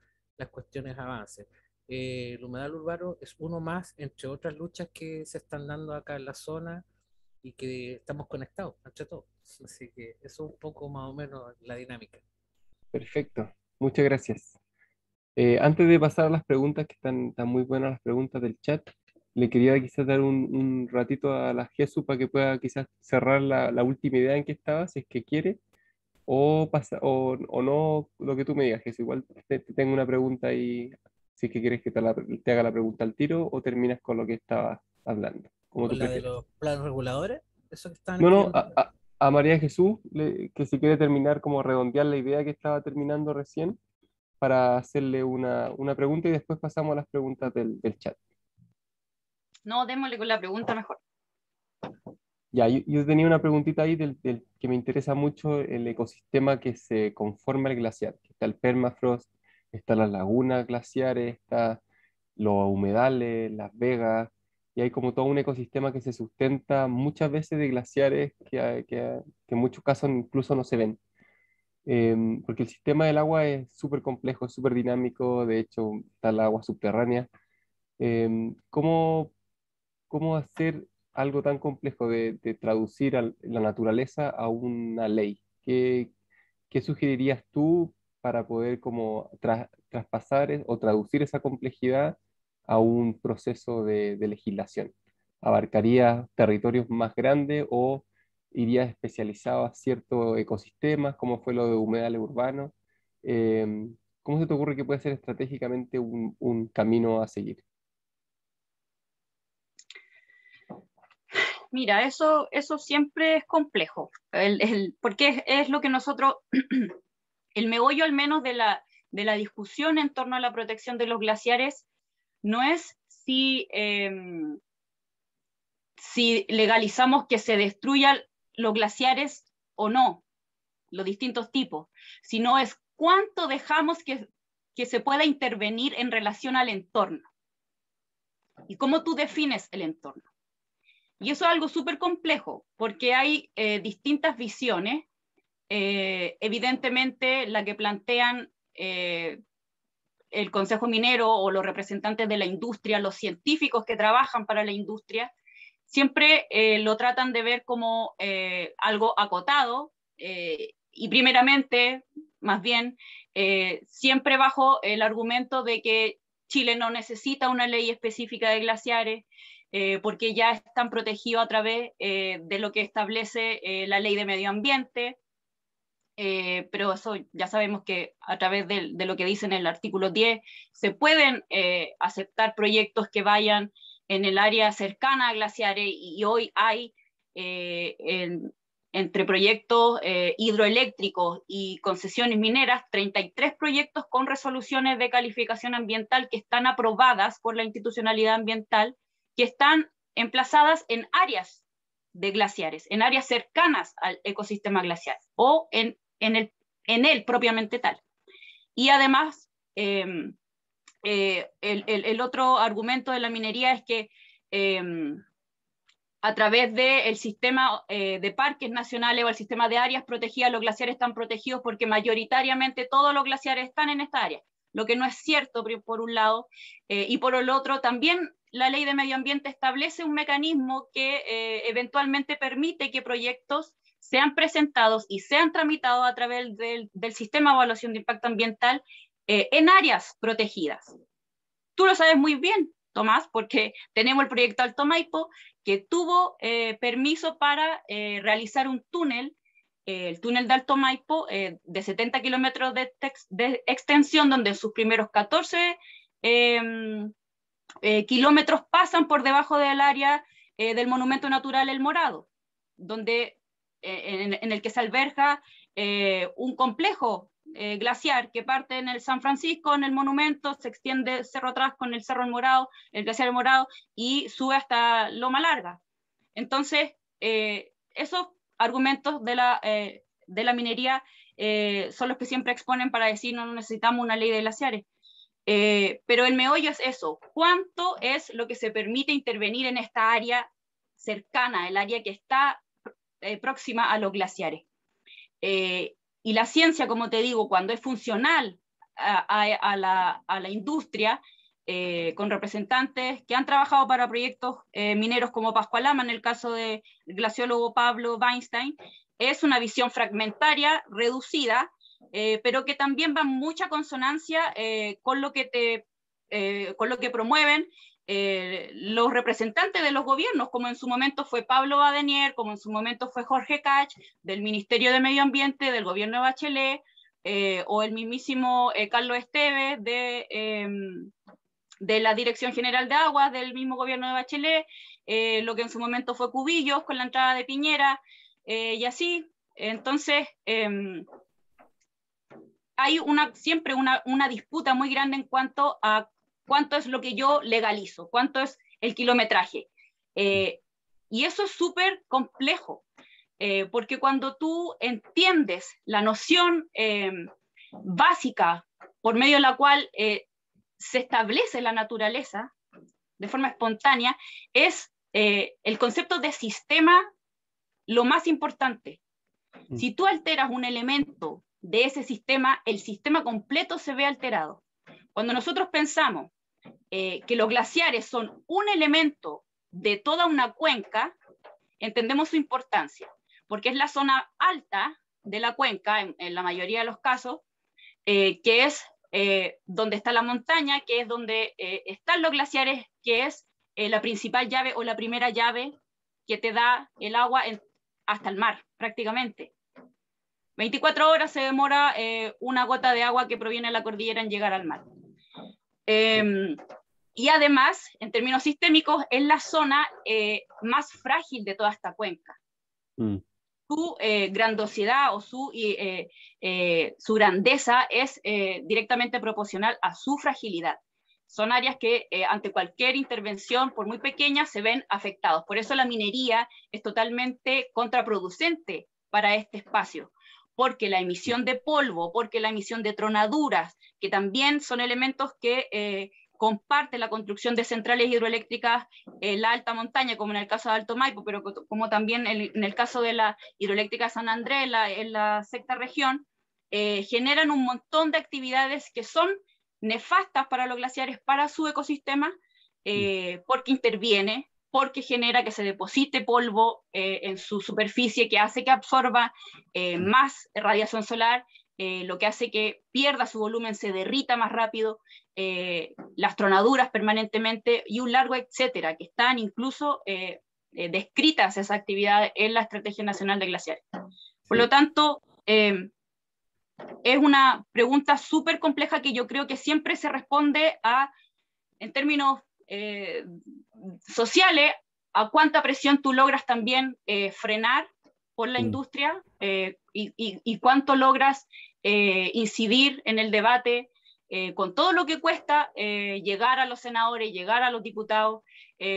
cuestiones avancen. El humedal urbano es uno más entre otras luchas que se están dando acá en la zona y que estamos conectados entre todos. Así que eso es un poco más o menos la dinámica. Perfecto, muchas gracias. Antes de pasar a las preguntas, que están muy buenas las preguntas del chat, le quería quizás dar un ratito a la Jesús para que pueda quizás cerrar la última idea en que estaba, si es que quiere, o no, lo que tú me digas, Jesús. Igual te tengo una pregunta ahí, si es que quieres que te haga la pregunta al tiro o terminas con lo que estabas hablando, como tú Con la de prefieras. los planos reguladores, eso que estaban No, no, escribiendo. a María Jesús, que si quiere terminar, como redondear la idea que estaba terminando recién, para hacerle una pregunta y después pasamos a las preguntas del chat. No, démosle con la pregunta mejor. Ya, yo tenía una preguntita ahí que me interesa mucho, el ecosistema que se conforma el glaciar. Está el permafrost, están las lagunas glaciares, está los humedales, las vegas, y hay como todo un ecosistema que se sustenta muchas veces de glaciares que en muchos casos incluso no se ven. Porque el sistema del agua es súper complejo, es súper dinámico. De hecho está el agua subterránea. ¿Cómo hacer algo tan complejo de traducir la naturaleza a una ley? ¿Qué sugerirías tú para poder como traspasar o traducir esa complejidad a un proceso de legislación? ¿Abarcarías territorios más grandes o irías especializado a ciertos ecosistemas, como fue lo de humedales urbanos? ¿Cómo se te ocurre que puede ser estratégicamente un camino a seguir? Mira, eso siempre es complejo, porque es lo que nosotros, el meollo al menos de la discusión en torno a la protección de los glaciares no es si legalizamos que se destruyan los glaciares o no, los distintos tipos, sino es cuánto dejamos que se pueda intervenir en relación al entorno y cómo tú defines el entorno. Y eso es algo súper complejo, porque hay distintas visiones. Evidentemente, la que plantean el Consejo Minero o los representantes de la industria, los científicos que trabajan para la industria, siempre lo tratan de ver como algo acotado y primeramente más bien, siempre bajo el argumento de que Chile no necesita una ley específica de glaciares, porque ya están protegidos a través de lo que establece la ley de medio ambiente, pero eso ya sabemos que a través de lo que dice en el artículo 10 se pueden aceptar proyectos que vayan en el área cercana a glaciares, y hoy hay entre proyectos hidroeléctricos y concesiones mineras 33 proyectos con resoluciones de calificación ambiental que están aprobadas por la institucionalidad ambiental, que están emplazadas en áreas de glaciares, en áreas cercanas al ecosistema glaciar o en él propiamente tal. Y además, el otro argumento de la minería es que a través del sistema de parques nacionales o el sistema de áreas protegidas, los glaciares están protegidos porque mayoritariamente todos los glaciares están en esta área, lo que no es cierto por un lado, y por el otro también la ley de medio ambiente establece un mecanismo que eventualmente permite que proyectos sean presentados y sean tramitados a través del sistema de evaluación de impacto ambiental en áreas protegidas. Tú lo sabes muy bien, Tomás, porque tenemos el proyecto Alto Maipo, que tuvo permiso para realizar un túnel, el túnel de Alto Maipo, de 70 kilómetros de extensión, donde en sus primeros 14 kilómetros pasan por debajo del área del Monumento Natural El Morado, donde, en el que se alberga un complejo glaciar que parte en el San Francisco, en el monumento, se extiende cerro atrás con el Cerro El Morado, el glaciar El Morado, y sube hasta Loma Larga. Entonces, esos argumentos de la minería son los que siempre exponen para decir no necesitamos una ley de glaciares. Pero el meollo es eso, ¿cuánto es lo que se permite intervenir en esta área cercana, el área que está próxima a los glaciares? Y la ciencia, como te digo, cuando es funcional a la industria, con representantes que han trabajado para proyectos mineros como Pascualama, en el caso del glaciólogo Pablo Weinstein, es una visión fragmentaria, reducida, pero que también va en mucha consonancia con lo que promueven los representantes de los gobiernos, como en su momento fue Pablo Badenier, como en su momento fue Jorge Kach, del Ministerio de Medio Ambiente, del gobierno de Bachelet, o el mismísimo Carlos Esteves de la Dirección General de Aguas del mismo gobierno de Bachelet, lo que en su momento fue Cubillos con la entrada de Piñera, y así. Entonces, hay siempre una disputa muy grande en cuanto a cuánto es lo que yo legalizo, cuánto es el kilometraje. Y eso es súper complejo, porque cuando tú entiendes la noción básica por medio de la cual se establece la naturaleza de forma espontánea, es el concepto de sistema lo más importante. Si tú alteras un elemento de ese sistema, el sistema completo se ve alterado. Cuando nosotros pensamos que los glaciares son un elemento de toda una cuenca, entendemos su importancia, porque es la zona alta de la cuenca, en la mayoría de los casos, que es donde está la montaña, que es donde están los glaciares, que es la principal llave o la primera llave que te da el agua hasta el mar, prácticamente. 24 horas se demora una gota de agua que proviene de la cordillera en llegar al mar. Y además, en términos sistémicos, es la zona más frágil de toda esta cuenca. Su grandiosidad o su grandeza es directamente proporcional a su fragilidad. Son áreas que ante cualquier intervención, por muy pequeña, se ven afectados. Por eso la minería es totalmente contraproducente para este espacio, porque la emisión de polvo, porque la emisión de tronaduras, que también son elementos que comparte la construcción de centrales hidroeléctricas en la alta montaña, como en el caso de Alto Maipo, pero como también en el caso de la hidroeléctrica San Andrés, en la sexta región, generan un montón de actividades que son nefastas para los glaciares, para su ecosistema, porque interviene, porque genera que se deposite polvo en su superficie, que hace que absorba más radiación solar, lo que hace que pierda su volumen, se derrita más rápido, las tronaduras permanentemente y un largo etcétera, que están incluso descritas esas actividades en la Estrategia Nacional de Glaciares. Por lo tanto, es una pregunta súper compleja que yo creo que siempre se responde en términos sociales, a cuánta presión tú logras también frenar por la industria y cuánto logras incidir en el debate con todo lo que cuesta llegar a los senadores, llegar a los diputados,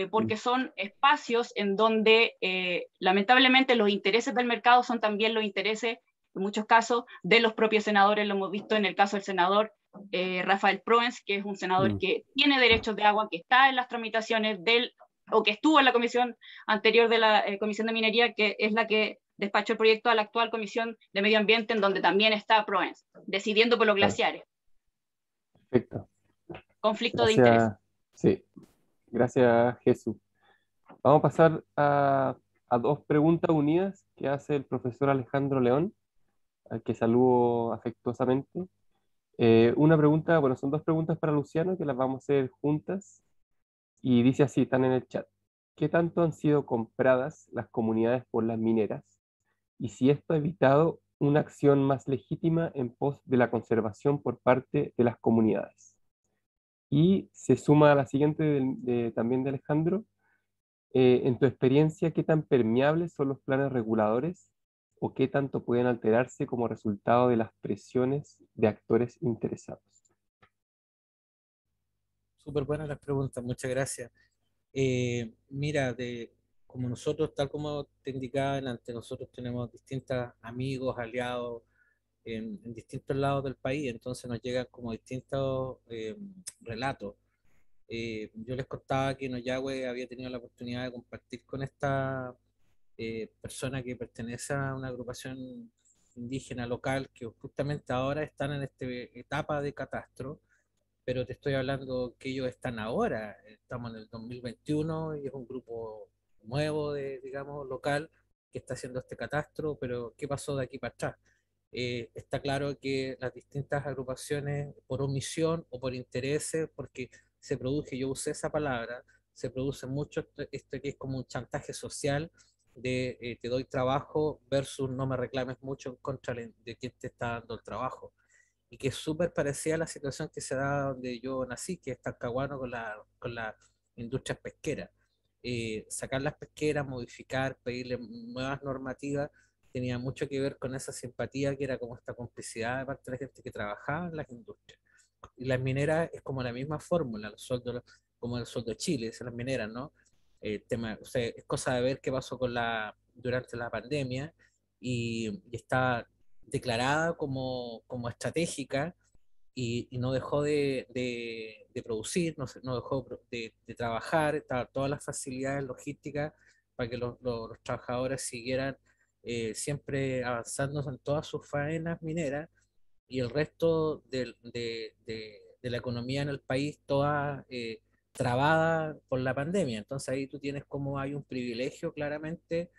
porque son espacios en donde lamentablemente los intereses del mercado son también los intereses, en muchos casos, de los propios senadores. Lo hemos visto en el caso del senador Rafael Proens, que es un senador que tiene derechos de agua, que está en las tramitaciones o que estuvo en la comisión anterior de la Comisión de Minería, que es la que despachó el proyecto a la actual Comisión de Medio Ambiente, en donde también está Proens, decidiendo por los glaciares. Perfecto. Conflicto de interés. Sí, gracias Jesús. Vamos a pasar a dos preguntas unidas que hace el profesor Alejandro León, al que saludo afectuosamente. Una pregunta, bueno, son dos preguntas para Luciano que las vamos a hacer juntas y dice así, están en el chat. ¿Qué tanto han sido compradas las comunidades por las mineras? Y si esto ha evitado una acción más legítima en pos de la conservación por parte de las comunidades. Y se suma a la siguiente también de Alejandro. En tu experiencia, ¿qué tan permeables son los planes reguladores o qué tanto pueden alterarse como resultado de las presiones de actores interesados? Súper buenas las preguntas, muchas gracias. Mira, como nosotros, tal como te indicaba delante, nosotros tenemos distintos amigos, aliados en distintos lados del país, entonces nos llegan como distintos relatos. Yo les contaba que en Ollagüe había tenido la oportunidad de compartir con esta persona que pertenece a una agrupación indígena local que justamente ahora están en esta etapa de catastro, pero te estoy hablando que ellos están ahora, estamos en el 2021 y es un grupo nuevo, digamos, local, que está haciendo este catastro, pero ¿qué pasó de aquí para atrás? Está claro que las distintas agrupaciones, por omisión o por intereses, porque se produce, yo usé esa palabra, se produce mucho esto que es como un chantaje social de te doy trabajo versus no me reclames mucho en contra de quien te está dando el trabajo. Y que es súper parecida a la situación que se da donde yo nací, que es Talcahuano con la industria pesquera. Sacar las pesqueras, modificar, pedirle nuevas normativas, tenía mucho que ver con esa simpatía que era como esta complicidad de parte de la gente que trabajaba en las industrias. Y las mineras es como la misma fórmula, los sueldos, como el sueldo de Chile, es las mineras, ¿no? O sea, es cosa de ver qué pasó durante la pandemia y está declarada como estratégica y no dejó de producir, no dejó de trabajar, todas las facilidades logísticas para que los trabajadores siguieran siempre avanzando en todas sus faenas mineras y el resto de la economía en el país toda trabada por la pandemia. Entonces ahí tú tienes como hay un privilegio claramente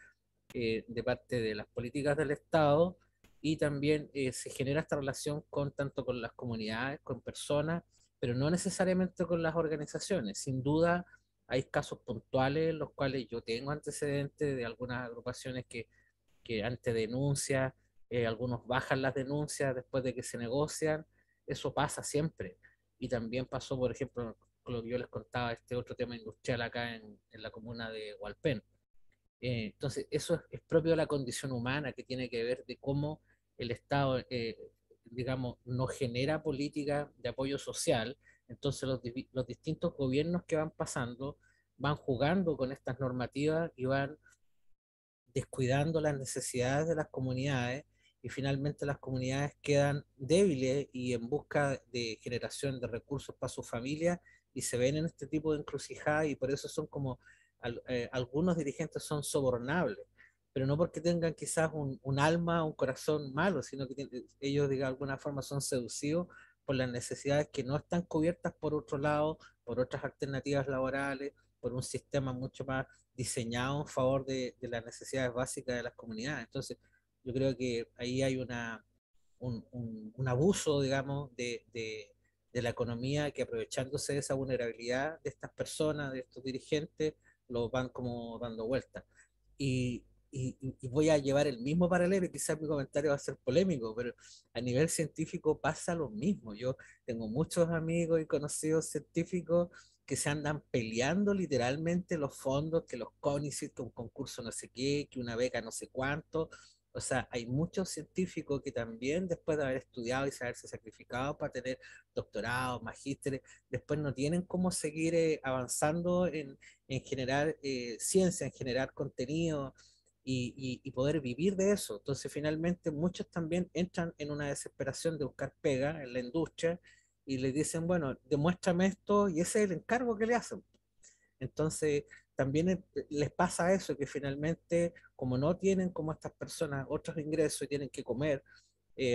de parte de las políticas del Estado y también se genera esta relación tanto con las comunidades, con personas, pero no necesariamente con las organizaciones. Sin duda hay casos puntuales en los cuales yo tengo antecedentes de algunas agrupaciones que ante denuncias, algunos bajan las denuncias después de que se negocian, eso pasa siempre. Y también pasó, por ejemplo, con lo que yo les contaba, este otro tema industrial acá en la comuna de Hualpén. Entonces, eso es propio de la condición humana que tiene que ver de cómo el Estado, digamos, no genera políticas de apoyo social. Entonces, los distintos gobiernos que van pasando van jugando con estas normativas y van descuidando las necesidades de las comunidades y finalmente las comunidades quedan débiles y en busca de generación de recursos para su familia y se ven en este tipo de encrucijadas y por eso son como algunos dirigentes son sobornables, pero no porque tengan quizás un alma, un corazón malo, sino que ellos de alguna forma son seducidos por las necesidades que no están cubiertas por otro lado, por otras alternativas laborales, por un sistema mucho más diseñado en favor de las necesidades básicas de las comunidades. Entonces, yo creo que ahí hay un abuso, digamos, de la economía, que aprovechándose de esa vulnerabilidad de estas personas, de estos dirigentes, lo van como dando vuelta. Y voy a llevar el mismo paralelo, y quizás mi comentario va a ser polémico, pero a nivel científico pasa lo mismo. Yo tengo muchos amigos y conocidos científicos que se andan peleando literalmente los fondos, que los CONICET, que un concurso no sé qué, que una beca no sé cuánto. O sea, hay muchos científicos que también, después de haber estudiado y haberse sacrificado para tener doctorados, magísteres, después no tienen cómo seguir avanzando en generar ciencia, en generar contenido y poder vivir de eso. Entonces, finalmente, muchos también entran en una desesperación de buscar pega en la industria y le dicen, bueno, demuéstrame esto, y ese es el encargo que le hacen. Entonces, también les pasa eso, que finalmente, como no tienen como estas personas otros ingresos y tienen que comer,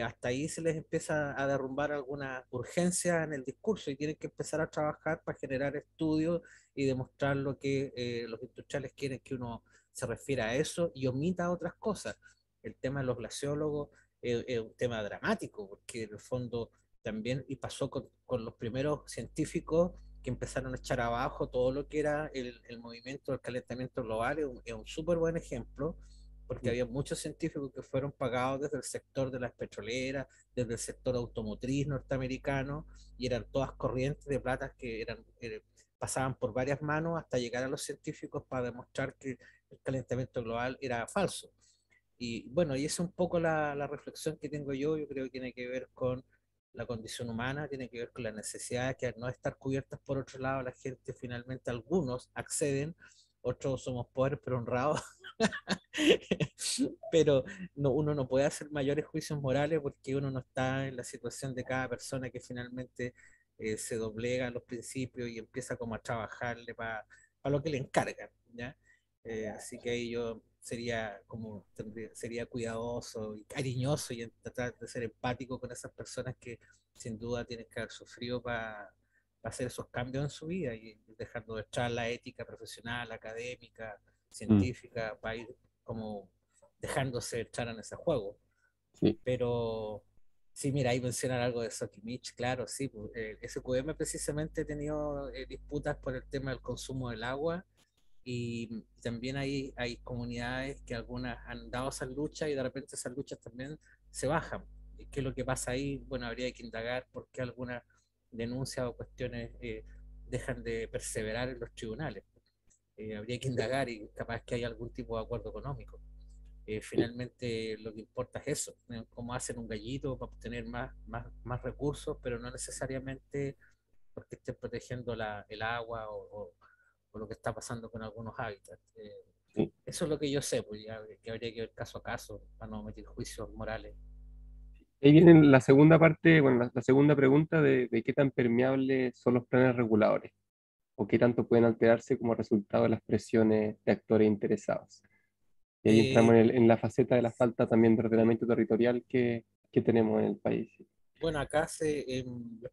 hasta ahí se les empieza a derrumbar alguna urgencia en el discurso y tienen que empezar a trabajar para generar estudios y demostrar lo que los industriales quieren que uno se refiera a eso y omita otras cosas. El tema de los glaciólogos es un tema dramático, porque en el fondo también, y pasó con los primeros científicos que empezaron a echar abajo todo lo que era el movimiento del calentamiento global. Es un súper buen ejemplo, porque había muchos científicos que fueron pagados desde el sector de las petroleras, desde el sector automotriz norteamericano, y eran todas corrientes de plata que pasaban por varias manos hasta llegar a los científicos para demostrar que el calentamiento global era falso. Y bueno, y esa es un poco la reflexión que tengo yo creo que tiene que ver con la condición humana, tiene que ver con las necesidades que al no estar cubiertas por otro lado, la gente finalmente, algunos acceden, otros somos pobres pero honrados, pero no, uno no puede hacer mayores juicios morales porque uno no está en la situación de cada persona que finalmente se doblega a los principios y empieza como a trabajarle para lo que le encargan, ¿ya? Así que ahí yo sería cuidadoso y cariñoso y tratar de ser empático con esas personas que sin duda tienen que haber sufrido para hacer esos cambios en su vida y dejando de echar la ética profesional, académica, científica, para ir como dejándose echar en ese juego. Sí. Pero sí, mira, ahí mencionar algo de Sokimich, claro, sí, pues, SQM precisamente ha tenido disputas por el tema del consumo del agua, y también hay comunidades que algunas han dado esas luchas y de repente esas luchas también se bajan. ¿Y qué es lo que pasa ahí? Bueno, habría que indagar por qué algunas denuncias o cuestiones dejan de perseverar en los tribunales. Habría que indagar y capaz que hay algún tipo de acuerdo económico. Finalmente lo que importa es eso, cómo hacen un gallito para obtener más recursos, pero no necesariamente porque estén protegiendo el agua o lo que está pasando con algunos hábitats. Sí. Eso es lo que yo sé, pues ya que habría que ver caso a caso para no meter juicios morales. Ahí viene la segunda parte, bueno, la segunda pregunta de qué tan permeables son los planes reguladores o qué tanto pueden alterarse como resultado de las presiones de actores interesados. Y ahí entramos Eh, en la faceta de la falta también de ordenamiento territorial que tenemos en el país. bueno, acá les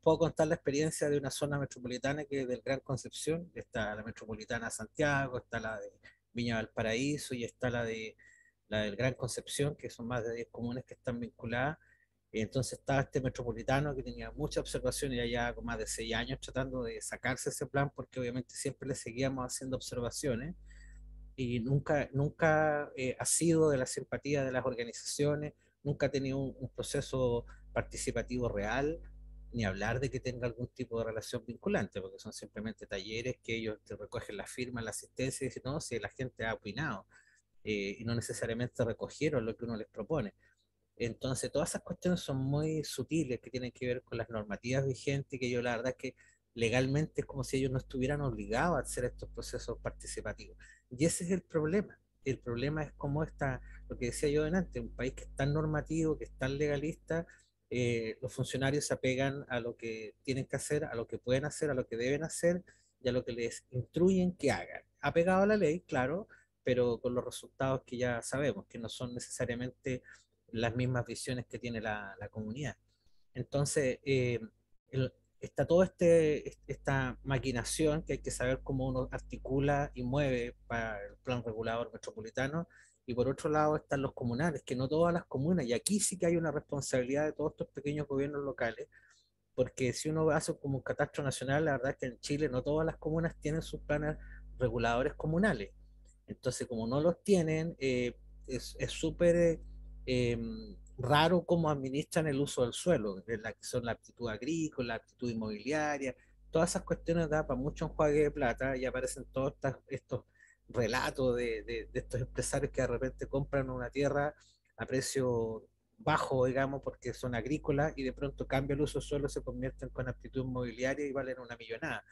puedo contar la experiencia de una zona metropolitana que es del Gran Concepción. Está la metropolitana Santiago, está la de Viña Valparaíso y está la del Gran Concepción, que son más de 10 comunes que están vinculadas. Entonces estaba este metropolitano que tenía mucha observación y allá con más de 6 años tratando de sacarse ese plan, porque obviamente siempre le seguíamos haciendo observaciones y nunca ha sido de la simpatía de las organizaciones, nunca ha tenido un proceso participativo real, ni hablar de que tenga algún tipo de relación vinculante, porque son simplemente talleres que ellos te recogen la firma, la asistencia y dicen, no, si la gente ha opinado, y no necesariamente recogieron lo que uno les propone. Entonces, todas esas cuestiones son muy sutiles que tienen que ver con las normativas vigentes, que yo la verdad es que legalmente es como si ellos no estuvieran obligados a hacer estos procesos participativos. Y ese es el problema. El problema es cómo está, lo que decía yo antes, un país que es tan normativo, que es tan legalista, los funcionarios se apegan a lo que tienen que hacer, a lo que pueden hacer, a lo que deben hacer y a lo que les instruyen que hagan. Apegado a la ley, claro, pero con los resultados que ya sabemos, que no son necesariamente las mismas visiones que tiene la comunidad. Entonces, está toda esta maquinación que hay que saber cómo uno articula y mueve para el plan regulador metropolitano, y por otro lado están los comunales, que no todas las comunas, y aquí sí que hay una responsabilidad de todos estos pequeños gobiernos locales, porque si uno hace como un catastro nacional, la verdad es que en Chile no todas las comunas tienen sus planes reguladores comunales. Entonces, como no los tienen, es súper raro cómo administran el uso del suelo, que son la aptitud agrícola, la aptitud inmobiliaria, todas esas cuestiones da para mucho enjuague de plata y aparecen todos estos relatos de estos empresarios que de repente compran una tierra a precio bajo, digamos, porque son agrícolas y de pronto cambia el uso del suelo, se convierten con aptitud inmobiliaria y valen una millonada.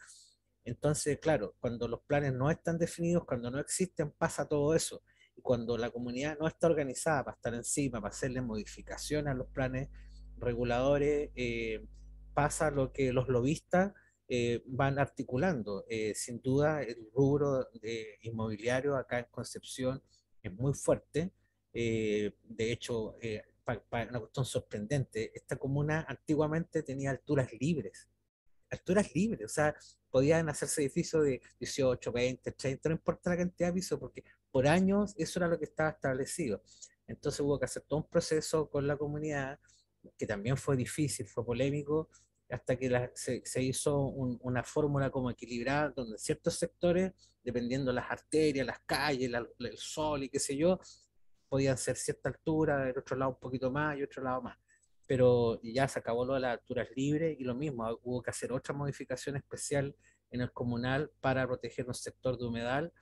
Entonces, claro, cuando los planes no están definidos, cuando no existen, pasa todo eso. Y cuando la comunidad no está organizada para estar encima, para hacerle modificaciones a los planes reguladores, pasa lo que los lobistas van articulando. Sin duda, el rubro inmobiliario acá en Concepción es muy fuerte. De hecho, una cuestión sorprendente, esta comuna antiguamente tenía alturas libres, o sea, podían hacerse edificios de 18, 20, 30, no importa la cantidad de pisos, porque por años eso era lo que estaba establecido. Entonces hubo que hacer todo un proceso con la comunidad, que también fue difícil, fue polémico, hasta que se hizo una fórmula como equilibrada, donde ciertos sectores, dependiendo las arterias, las calles, el sol y qué sé yo, podían ser cierta altura, del otro lado un poquito más y otro lado más. Pero ya se acabó lo de las alturas libres y lo mismo, hubo que hacer otra modificación especial en el comunal para proteger un sector de humedal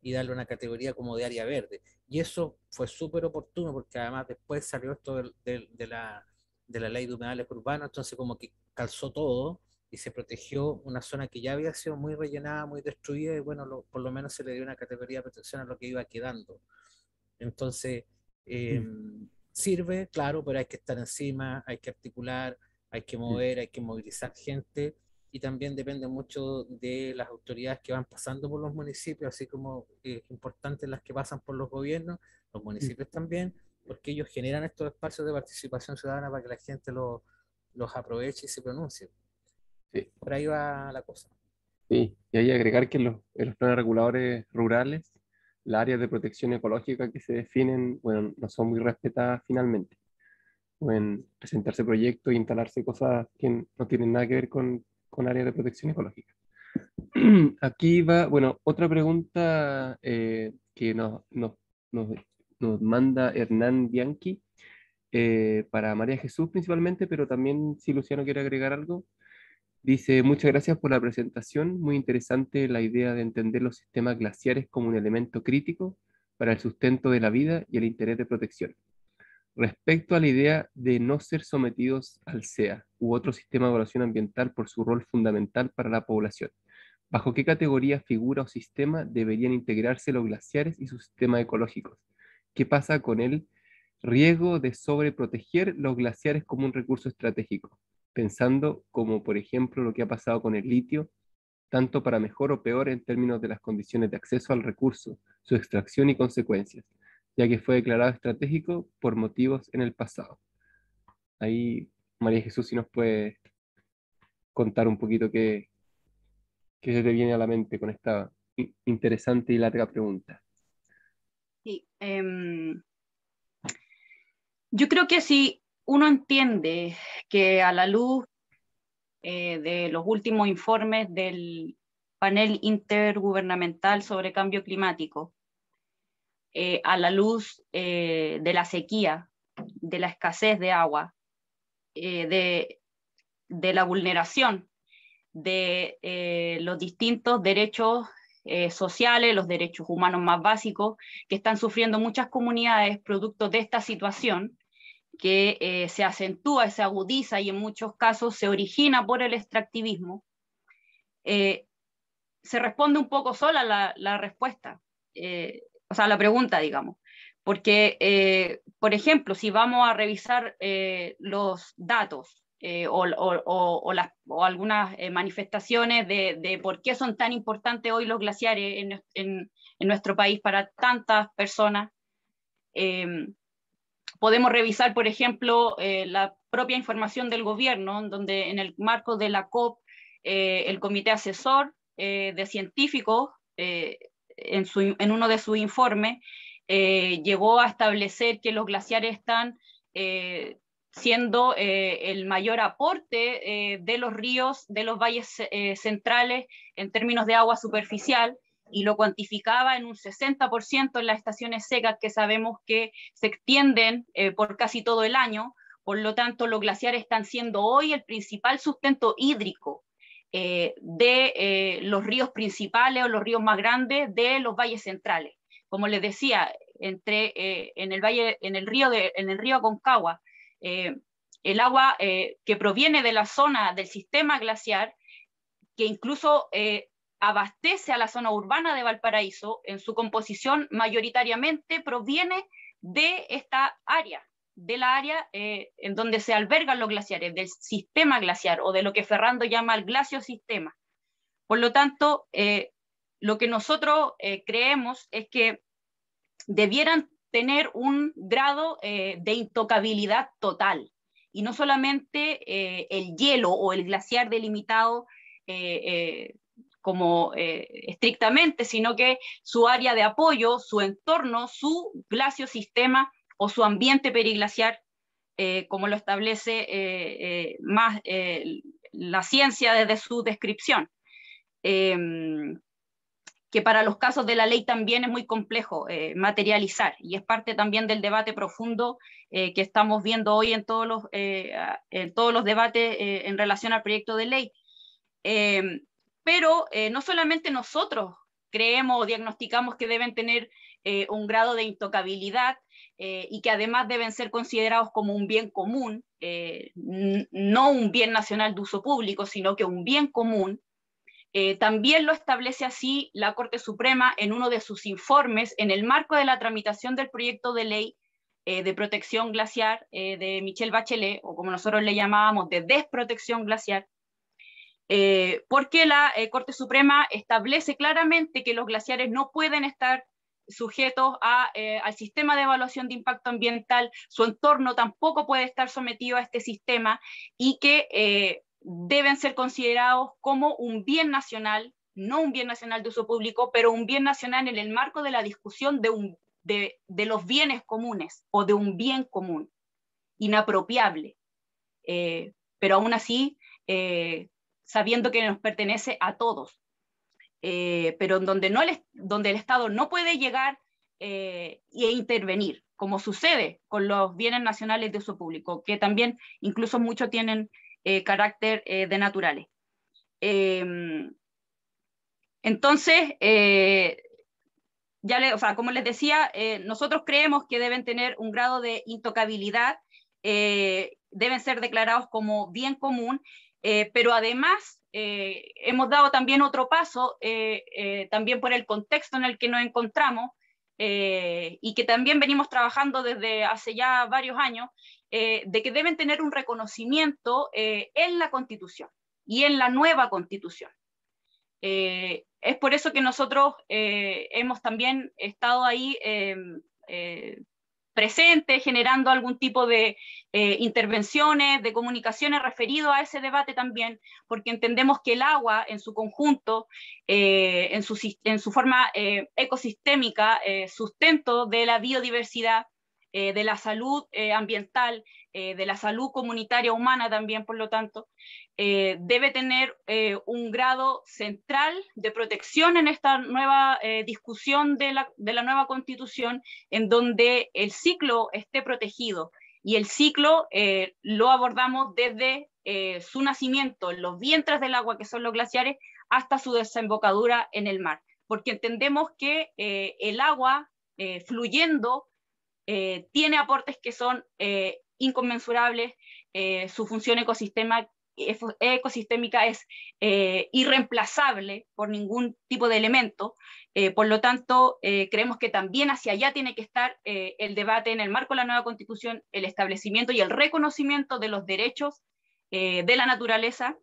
y darle una categoría como de área verde. Y eso fue súper oportuno porque además después salió esto de la ley de humedales urbanos, entonces como que calzó todo y se protegió una zona que ya había sido muy rellenada, muy destruida y bueno, por lo menos se le dio una categoría de protección a lo que iba quedando. Entonces, sirve, claro, pero hay que estar encima, hay que articular, hay que mover, hay que movilizar gente y también depende mucho de las autoridades que van pasando por los municipios, así como es importante las que pasan por los gobiernos, los municipios también, porque ellos generan estos espacios de participación ciudadana para que la gente los aproveche y se pronuncie. Sí. Por ahí va la cosa. Sí, y hay que agregar que en los planes reguladores rurales, las áreas de protección ecológica que se definen, bueno, no son muy respetadas finalmente. Pueden presentarse proyectos e instalarse cosas que no tienen nada que ver con áreas de protección ecológica. Aquí va, bueno, otra pregunta que nos manda Hernán Bianchi, para María Jesús principalmente, pero también si Luciano quiere agregar algo. Dice, muchas gracias por la presentación, muy interesante la idea de entender los sistemas glaciares como un elemento crítico para el sustento de la vida y el interés de protección. Respecto a la idea de no ser sometidos al SEA u otro sistema de evaluación ambiental por su rol fundamental para la población, ¿bajo qué categoría, figura o sistema deberían integrarse los glaciares y sus sistemas ecológicos? ¿Qué pasa con el riesgo de sobreproteger los glaciares como un recurso estratégico? Pensando como, por ejemplo, lo que ha pasado con el litio, tanto para mejor o peor en términos de las condiciones de acceso al recurso, su extracción y consecuencias, ya que fue declarado estratégico por motivos en el pasado. Ahí, María Jesús, si nos puede contar un poquito qué se te viene a la mente con esta interesante y larga pregunta. Sí, yo creo que si uno entiende que a la luz de los últimos informes del panel intergubernamental sobre cambio climático, a la luz de la sequía, de la escasez de agua, de la vulneración de los distintos derechos sociales, los derechos humanos más básicos que están sufriendo muchas comunidades producto de esta situación que se acentúa, se agudiza y en muchos casos se origina por el extractivismo, se responde un poco sola la respuesta, o sea, la pregunta, digamos. Porque, por ejemplo, si vamos a revisar los datos o algunas manifestaciones de por qué son tan importantes hoy los glaciares en nuestro país para tantas personas, podemos revisar, por ejemplo, la propia información del gobierno, donde en el marco de la COP, el comité asesor de científicos, en uno de sus informes, llegó a establecer que los glaciares están siendo el mayor aporte de los ríos, de los valles centrales en términos de agua superficial, y lo cuantificaba en un 60% en las estaciones secas, que sabemos que se extienden por casi todo el año. Por lo tanto, los glaciares están siendo hoy el principal sustento hídrico de los ríos principales o los ríos más grandes de los valles centrales. Como les decía, en el río Aconcagua, el agua que proviene de la zona del sistema glaciar, que incluso abastece a la zona urbana de Valparaíso, en su composición mayoritariamente proviene de esta área, de la área en donde se albergan los glaciares, del sistema glaciar, o de lo que Ferrando llama el glaciosistema. Por lo tanto, lo que nosotros creemos es que debieran tener un grado de intocabilidad total, y no solamente el hielo o el glaciar delimitado como estrictamente, sino que su área de apoyo, su entorno, su glaciosistema o su ambiente periglaciar, como lo establece más la ciencia desde su descripción. Que para los casos de la ley también es muy complejo materializar, y es parte también del debate profundo que estamos viendo hoy en todos los debates en relación al proyecto de ley. Pero no solamente nosotros creemos o diagnosticamos que deben tener un grado de intocabilidad y que además deben ser considerados como un bien común, no un bien nacional de uso público, sino que un bien común. También lo establece así la Corte Suprema en uno de sus informes en el marco de la tramitación del proyecto de ley de protección glaciar de Michelle Bachelet, o como nosotros le llamábamos, de desprotección glaciar, porque la Corte Suprema establece claramente que los glaciares no pueden estar sujetos al sistema de evaluación de impacto ambiental, su entorno tampoco puede estar sometido a este sistema, y que deben ser considerados como un bien nacional, no un bien nacional de uso público, pero un bien nacional en el marco de la discusión de los bienes comunes, o de un bien común, inapropiable, pero aún así sabiendo que nos pertenece a todos, pero donde el Estado no puede llegar e intervenir, como sucede con los bienes nacionales de uso público, que también incluso muchos tienen carácter de naturales. Entonces, como les decía, nosotros creemos que deben tener un grado de intocabilidad, deben ser declarados como bien común, pero además hemos dado también otro paso, también por el contexto en el que nos encontramos, y que también venimos trabajando desde hace ya varios años, de que deben tener un reconocimiento en la Constitución y en la nueva Constitución. Es por eso que nosotros hemos también estado ahí presentes, generando algún tipo de intervenciones, de comunicaciones referido a ese debate también, porque entendemos que el agua en su conjunto, en su forma ecosistémica, sustento de la biodiversidad, de la salud ambiental, de la salud comunitaria humana también, por lo tanto, debe tener un grado central de protección en esta nueva discusión de la nueva Constitución, en donde el ciclo esté protegido. Y el ciclo lo abordamos desde su nacimiento en los vientres del agua, que son los glaciares, hasta su desembocadura en el mar, porque entendemos que el agua fluyendo tiene aportes que son inconmensurables, su función ecosistémica es irreemplazable por ningún tipo de elemento, por lo tanto creemos que también hacia allá tiene que estar el debate en el marco de la nueva Constitución, el establecimiento y el reconocimiento de los derechos de la naturaleza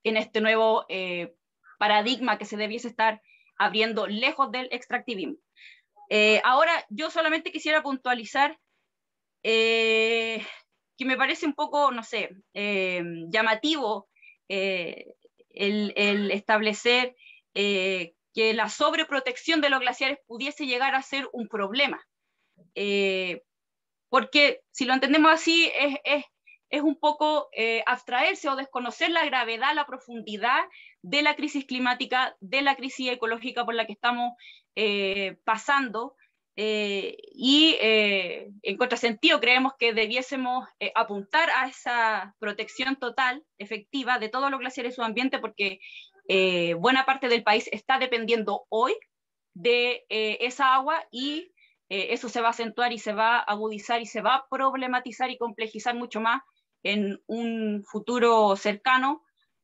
en este nuevo paradigma que se debiese estar abriendo lejos del extractivismo. Ahora, yo solamente quisiera puntualizar que me parece un poco, no sé, llamativo el establecer que que la sobreprotección de los glaciares pudiese llegar a ser un problema. Porque si lo entendemos así, es un poco abstraerse o desconocer la gravedad, la profundidad de la crisis climática, de la crisis ecológica por la que estamos pasando, y en contrasentido creemos que debiésemos apuntar a esa protección total, efectiva, de todos los glaciares y su ambiente, porque buena parte del país está dependiendo hoy de esa agua, y eso se va a acentuar y se va a agudizar y se va a problematizar y complejizar mucho más en un futuro cercano,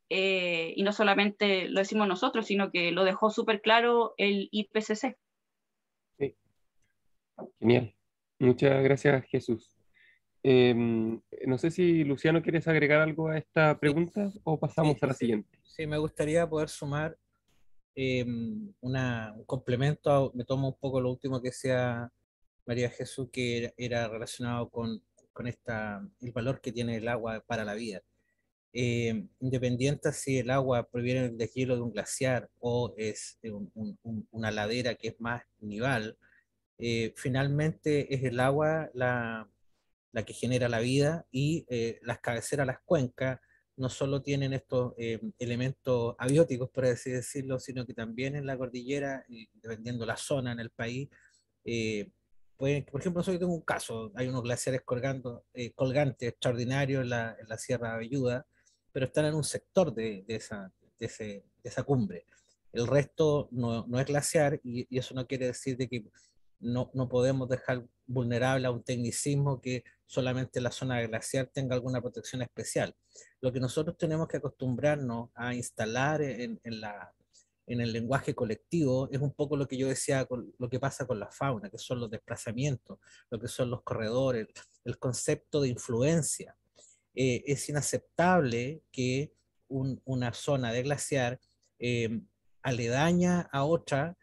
y no solamente lo decimos nosotros, sino que lo dejó súper claro el IPCC. Sí. Genial. Muchas gracias, Jesús. No sé si Luciano quieres agregar algo a esta pregunta o pasamos a la siguiente. Sí, me gustaría poder sumar un complemento, me tomo un poco lo último que decía María Jesús, que era relacionado con el valor que tiene el agua para la vida. Independiente si el agua proviene del deshielo de un glaciar o es una ladera que es más nival, finalmente es el agua la que genera la vida, y las cabeceras, las cuencas, no solo tienen estos elementos abióticos, por así decirlo, sino que también en la cordillera, y dependiendo la zona en el país, por ejemplo, yo tengo un caso, hay unos glaciares colgantes extraordinarios en la Sierra Velluda, pero están en un sector de esa cumbre. El resto no es glaciar, y eso no quiere decir de que no podemos dejar vulnerable a un tecnicismo que solamente la zona glaciar tenga alguna protección especial. Lo que nosotros tenemos que acostumbrarnos a instalar en el lenguaje colectivo es un poco lo que yo decía, con lo que pasa con la fauna, que son los desplazamientos, lo que son los corredores, el concepto de influencia. Es inaceptable que una zona de glaciar aledaña a otra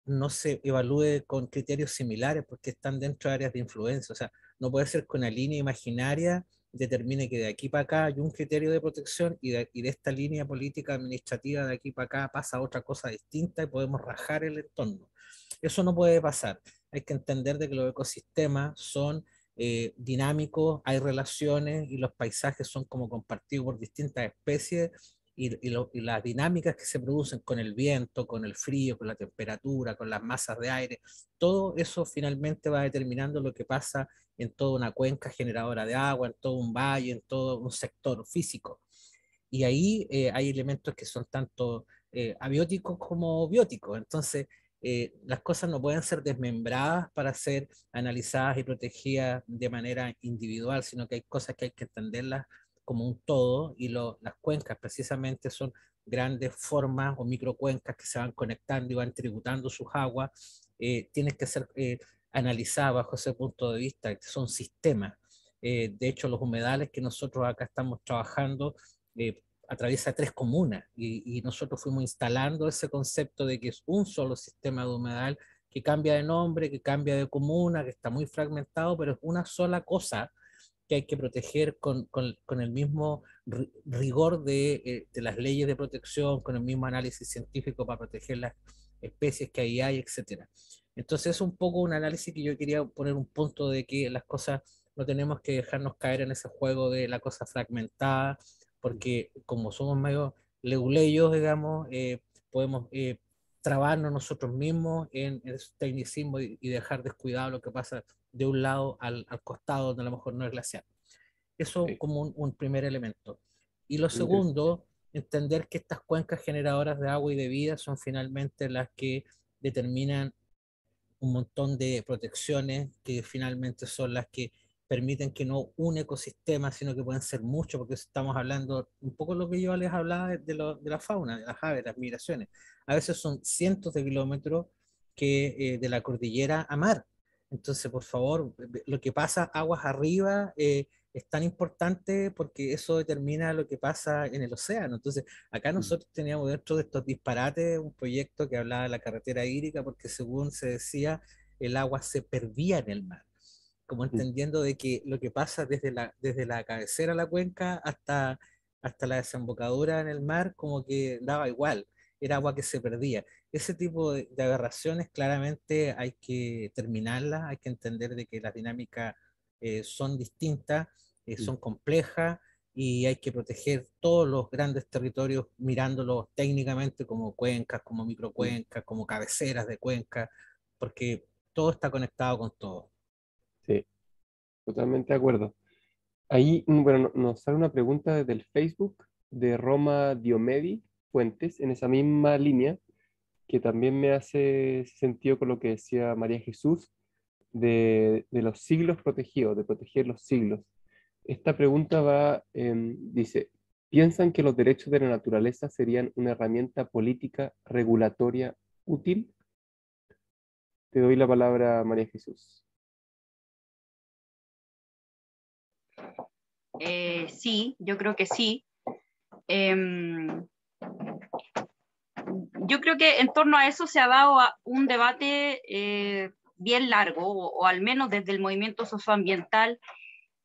no se evalúe con criterios similares porque están dentro de áreas de influencia. O sea, no puede ser que una línea imaginaria determine que de aquí para acá hay un criterio de protección, y de esta línea política administrativa de aquí para acá pasa otra cosa distinta y podemos rajar el entorno. Eso no puede pasar. Hay que entender de que los ecosistemas son dinámicos, hay relaciones, y los paisajes son como compartidos por distintas especies, y las dinámicas que se producen con el viento, con el frío, con la temperatura, con las masas de aire, todo eso finalmente va determinando lo que pasa en toda una cuenca generadora de agua, en todo un valle, en todo un sector físico. Y ahí hay elementos que son tanto abióticos como bióticos. Entonces, las cosas no pueden ser desmembradas para ser analizadas y protegidas de manera individual, sino que hay cosas que hay que entenderlas como un todo, y las cuencas precisamente son grandes formas o microcuencas que se van conectando y van tributando sus aguas. Tienen que ser analizadas bajo ese punto de vista, que son sistemas. De hecho, los humedales que nosotros acá estamos trabajando atraviesa 3 comunas, y nosotros fuimos instalando ese concepto de que es un solo sistema de humedal que cambia de nombre, que cambia de comuna, que está muy fragmentado, pero es una sola cosa que hay que proteger con el mismo rigor de las leyes de protección, con el mismo análisis científico para proteger las especies que ahí hay, etcétera. Entonces es un poco un análisis que yo quería poner un punto de que las cosas no tenemos que dejarnos caer en ese juego de la cosa fragmentada, porque como somos medio leguleyos, digamos, podemos trabarnos nosotros mismos en el tecnicismo, y dejar descuidado lo que pasa de un lado al costado, donde a lo mejor no es glaciar. Eso como un primer elemento. Y lo segundo, entender que estas cuencas generadoras de agua y de vida son finalmente las que determinan un montón de protecciones, que finalmente son las que permiten que no un ecosistema, sino que pueden ser muchos, porque estamos hablando un poco lo que yo les hablaba de la fauna, de las aves, de las migraciones. A veces son cientos de kilómetros de la cordillera a mar. Entonces, por favor, lo que pasa aguas arriba es tan importante, porque eso determina lo que pasa en el océano. Entonces, acá nosotros teníamos dentro de estos disparates un proyecto que hablaba de la carretera hídrica, porque según se decía, el agua se perdía en el mar, como entendiendo de que lo que pasa desde la cabecera de la cuenca hasta la desembocadura en el mar, como que daba igual, era agua que se perdía. ese tipo de aberraciones claramente hay que terminarlas, hay que entender de que las dinámicas son distintas, son complejas, y hay que proteger todos los grandes territorios mirándolos técnicamente como cuencas, como microcuencas, como cabeceras de cuencas, porque todo está conectado con todo. Sí, totalmente de acuerdo. Ahí, bueno, nos sale una pregunta desde el Facebook de Roma Diomedi Fuentes, en esa misma línea, que también me hace sentido con lo que decía María Jesús, de los siglos protegidos, de proteger los siglos. Esta pregunta va, dice, ¿piensan que los derechos de la naturaleza serían una herramienta política regulatoria útil? Te doy la palabra, María Jesús. Sí, yo creo que sí. Yo creo que en torno a eso se ha dado un debate bien largo, o al menos desde el movimiento socioambiental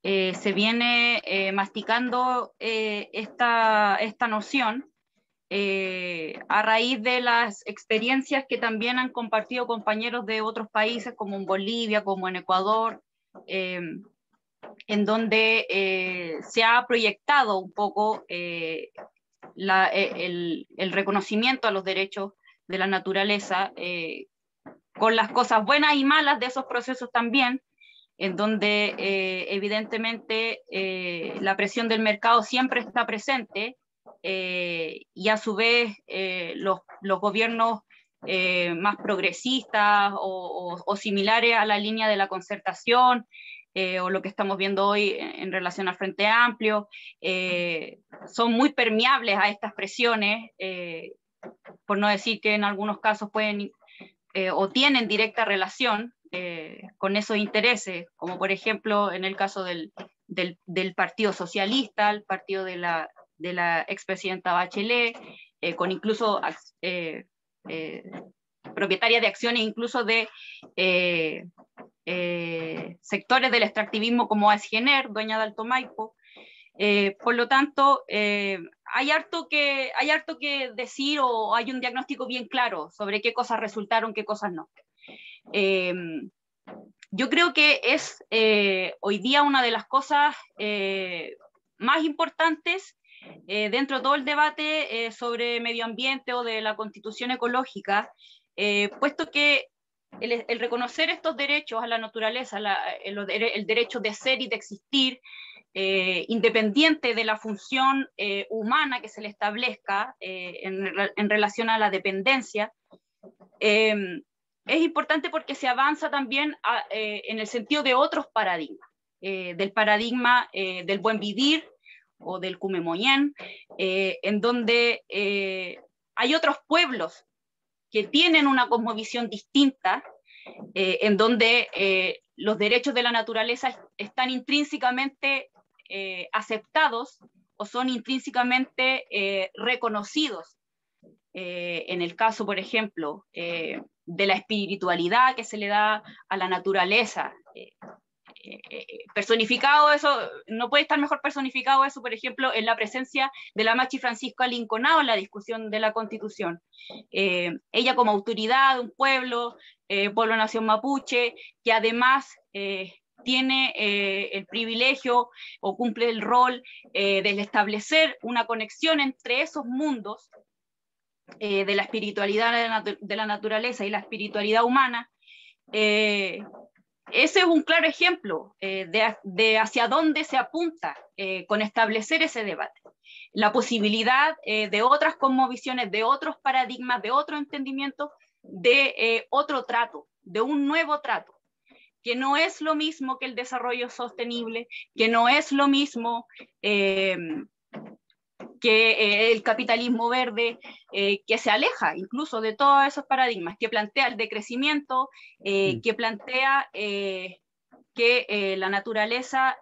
se viene masticando esta noción a raíz de las experiencias que también han compartido compañeros de otros países, como en Bolivia, como en Ecuador, en donde se ha proyectado un poco el reconocimiento a los derechos de la naturaleza, con las cosas buenas y malas de esos procesos también, en donde evidentemente la presión del mercado siempre está presente, y a su vez los gobiernos más progresistas o similares a la línea de la concertación, o lo que estamos viendo hoy en relación al Frente Amplio, son muy permeables a estas presiones, por no decir que en algunos casos pueden o tienen directa relación con esos intereses, como por ejemplo en el caso del Partido Socialista, el partido de la expresidenta Bachelet, con incluso propietaria de acciones incluso de sectores del extractivismo como Asgener, dueña de Alto Maipo. Por lo tanto, hay harto que decir, o hay un diagnóstico bien claro sobre qué cosas resultaron, qué cosas no. Yo creo que es hoy día una de las cosas más importantes dentro de todo el debate sobre medio ambiente o de la constitución ecológica, puesto que el reconocer estos derechos a la naturaleza, el derecho de ser y de existir, independiente de la función humana que se le establezca en relación a la dependencia, es importante porque se avanza también en el sentido de otros paradigmas, del paradigma del buen vivir o del Kumemoyen, en donde hay otros pueblos que tienen una cosmovisión distinta, en donde los derechos de la naturaleza están intrínsecamente aceptados o son intrínsecamente reconocidos. En el caso, por ejemplo, de la espiritualidad que se le da a la naturaleza, personificado eso, no puede estar mejor personificado eso, por ejemplo, en la presencia de la Machi Francisca Linconao en la discusión de la Constitución. Ella como autoridad de un pueblo, pueblo nación mapuche, que además tiene el privilegio o cumple el rol de establecer una conexión entre esos mundos de la espiritualidad de la naturaleza y la espiritualidad humana. Ese es un claro ejemplo de hacia dónde se apunta con establecer ese debate. La posibilidad de otras cosmovisiones, de otros paradigmas, de otro entendimiento, de otro trato, de un nuevo trato, que no es lo mismo que el desarrollo sostenible, que no es lo mismo que el capitalismo verde, que se aleja incluso de todos esos paradigmas, que plantea el decrecimiento, que plantea que la naturaleza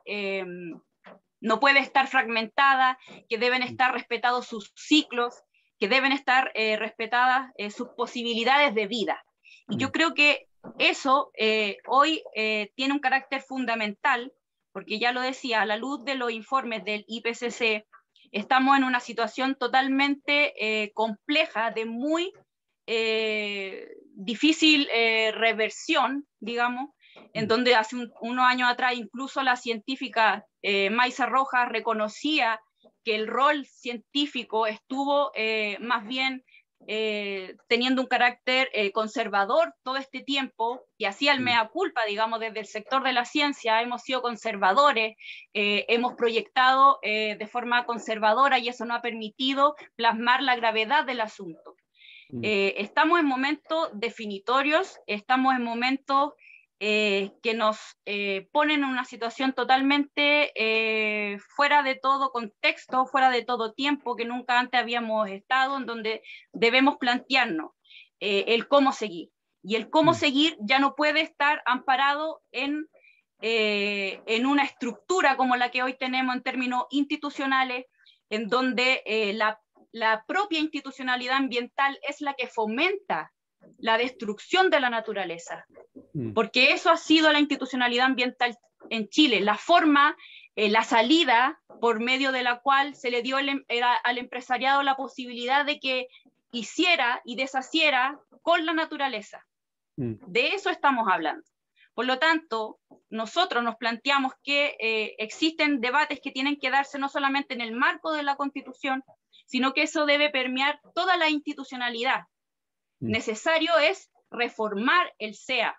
no puede estar fragmentada, que deben estar respetados sus ciclos, que deben estar respetadas sus posibilidades de vida. Y yo creo que eso hoy tiene un carácter fundamental, porque ya lo decía, a la luz de los informes del IPCC, estamos en una situación totalmente compleja, de muy difícil reversión, digamos, en donde hace unos años atrás incluso la científica Maysa Rojas reconocía que el rol científico estuvo más bien teniendo un carácter conservador todo este tiempo, y hacía el mea culpa, digamos, desde el sector de la ciencia hemos sido conservadores, hemos proyectado de forma conservadora, y eso no ha permitido plasmar la gravedad del asunto. Estamos en momentos definitorios, estamos en momentos que nos ponen en una situación totalmente fuera de todo contexto, fuera de todo tiempo, que nunca antes habíamos estado, en donde debemos plantearnos el cómo seguir. Y el cómo seguir ya no puede estar amparado en una estructura como la que hoy tenemos en términos institucionales, en donde la propia institucionalidad ambiental es la que fomenta la destrucción de la naturaleza, porque eso ha sido la institucionalidad ambiental en Chile, la forma, la salida por medio de la cual se le dio al empresariado la posibilidad de que hiciera y deshaciera con la naturaleza. De eso estamos hablando. Por lo tanto, nosotros nos planteamos que existen debates que tienen que darse no solamente en el marco de la Constitución, sino que eso debe permear toda la institucionalidad. Necesario es reformar el SEA.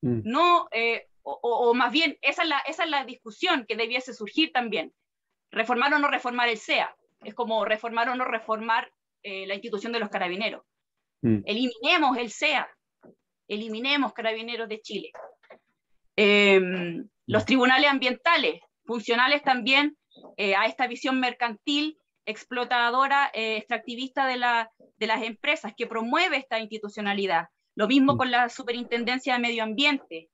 No, o más bien, esa es la discusión que debiese surgir también. Reformar o no reformar el SEA. Es como reformar o no reformar la institución de los carabineros. Eliminemos el SEA. Eliminemos Carabineros de Chile. Los tribunales ambientales, funcionales también a esta visión mercantil, explotadora, extractivista de las empresas, que promueve esta institucionalidad. Lo mismo con la Superintendencia de Medio Ambiente,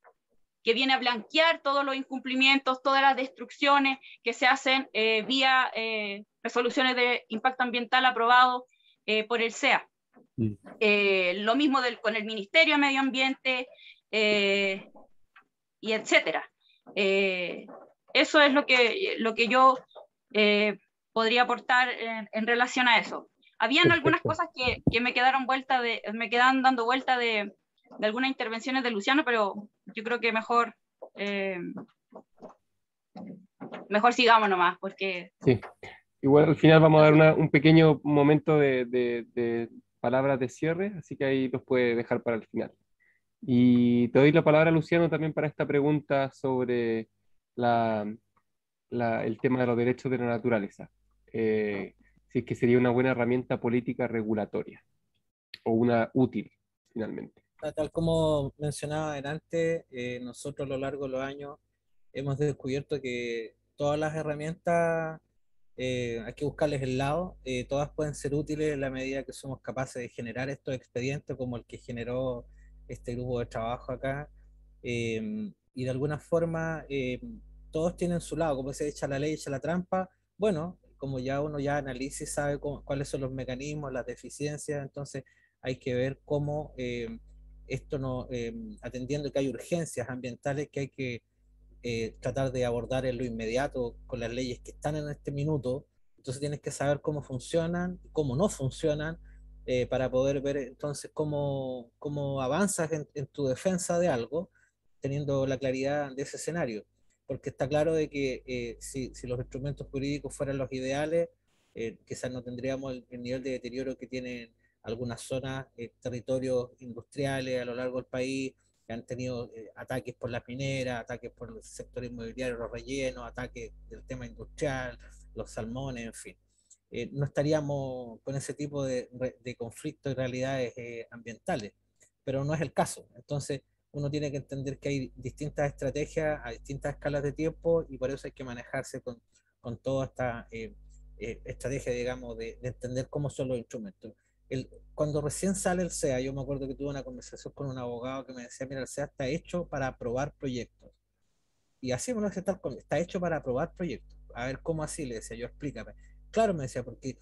que viene a blanquear todos los incumplimientos, todas las destrucciones que se hacen vía resoluciones de impacto ambiental aprobados por el SEA. Lo mismo con el Ministerio de Medio Ambiente, y etcétera. Eso es lo que yo podría aportar en relación a eso. Habían algunas cosas que me quedaron dando vuelta de algunas intervenciones de Luciano, pero yo creo que mejor sigamos nomás, porque... Sí. Igual al final vamos a dar un pequeño momento de palabras de cierre, así que ahí los puede dejar para el final. Y te doy la palabra, Luciano, también para esta pregunta sobre el tema de los derechos de la naturaleza. Si es que sería una buena herramienta política regulatoria o una útil, finalmente. Tal como mencionaba adelante, nosotros a lo largo de los años hemos descubierto que todas las herramientas hay que buscarles el lado, todas pueden ser útiles en la medida que somos capaces de generar estos expedientes como el que generó este grupo de trabajo acá, y de alguna forma todos tienen su lado, como se echa la ley, echa la trampa. Bueno, como ya uno ya analiza y sabe cuáles son los mecanismos, las deficiencias, entonces hay que ver cómo esto no, atendiendo que hay urgencias ambientales que hay que tratar de abordar en lo inmediato con las leyes que están en este minuto. Entonces tienes que saber cómo funcionan, cómo no funcionan, para poder ver entonces cómo avanzas en tu defensa de algo, teniendo la claridad de ese escenario. Porque está claro de que si los instrumentos jurídicos fueran los ideales, quizás no tendríamos el nivel de deterioro que tienen algunas zonas, territorios industriales a lo largo del país, que han tenido ataques por las mineras, ataques por el sector inmobiliario, los rellenos, ataques del tema industrial, los salmones, en fin. No estaríamos con ese tipo de conflictos y realidades ambientales, pero no es el caso. Entonces, uno tiene que entender que hay distintas estrategias a distintas escalas de tiempo, y por eso hay que manejarse con toda esta estrategia, digamos, de entender cómo son los instrumentos. Cuando recién sale el SEA, yo me acuerdo que tuve una conversación con un abogado que me decía, mira, el SEA está hecho para aprobar proyectos. Y así, bueno, está hecho para aprobar proyectos. A ver, ¿cómo así? Le decía yo, explícame. Claro, me decía, porque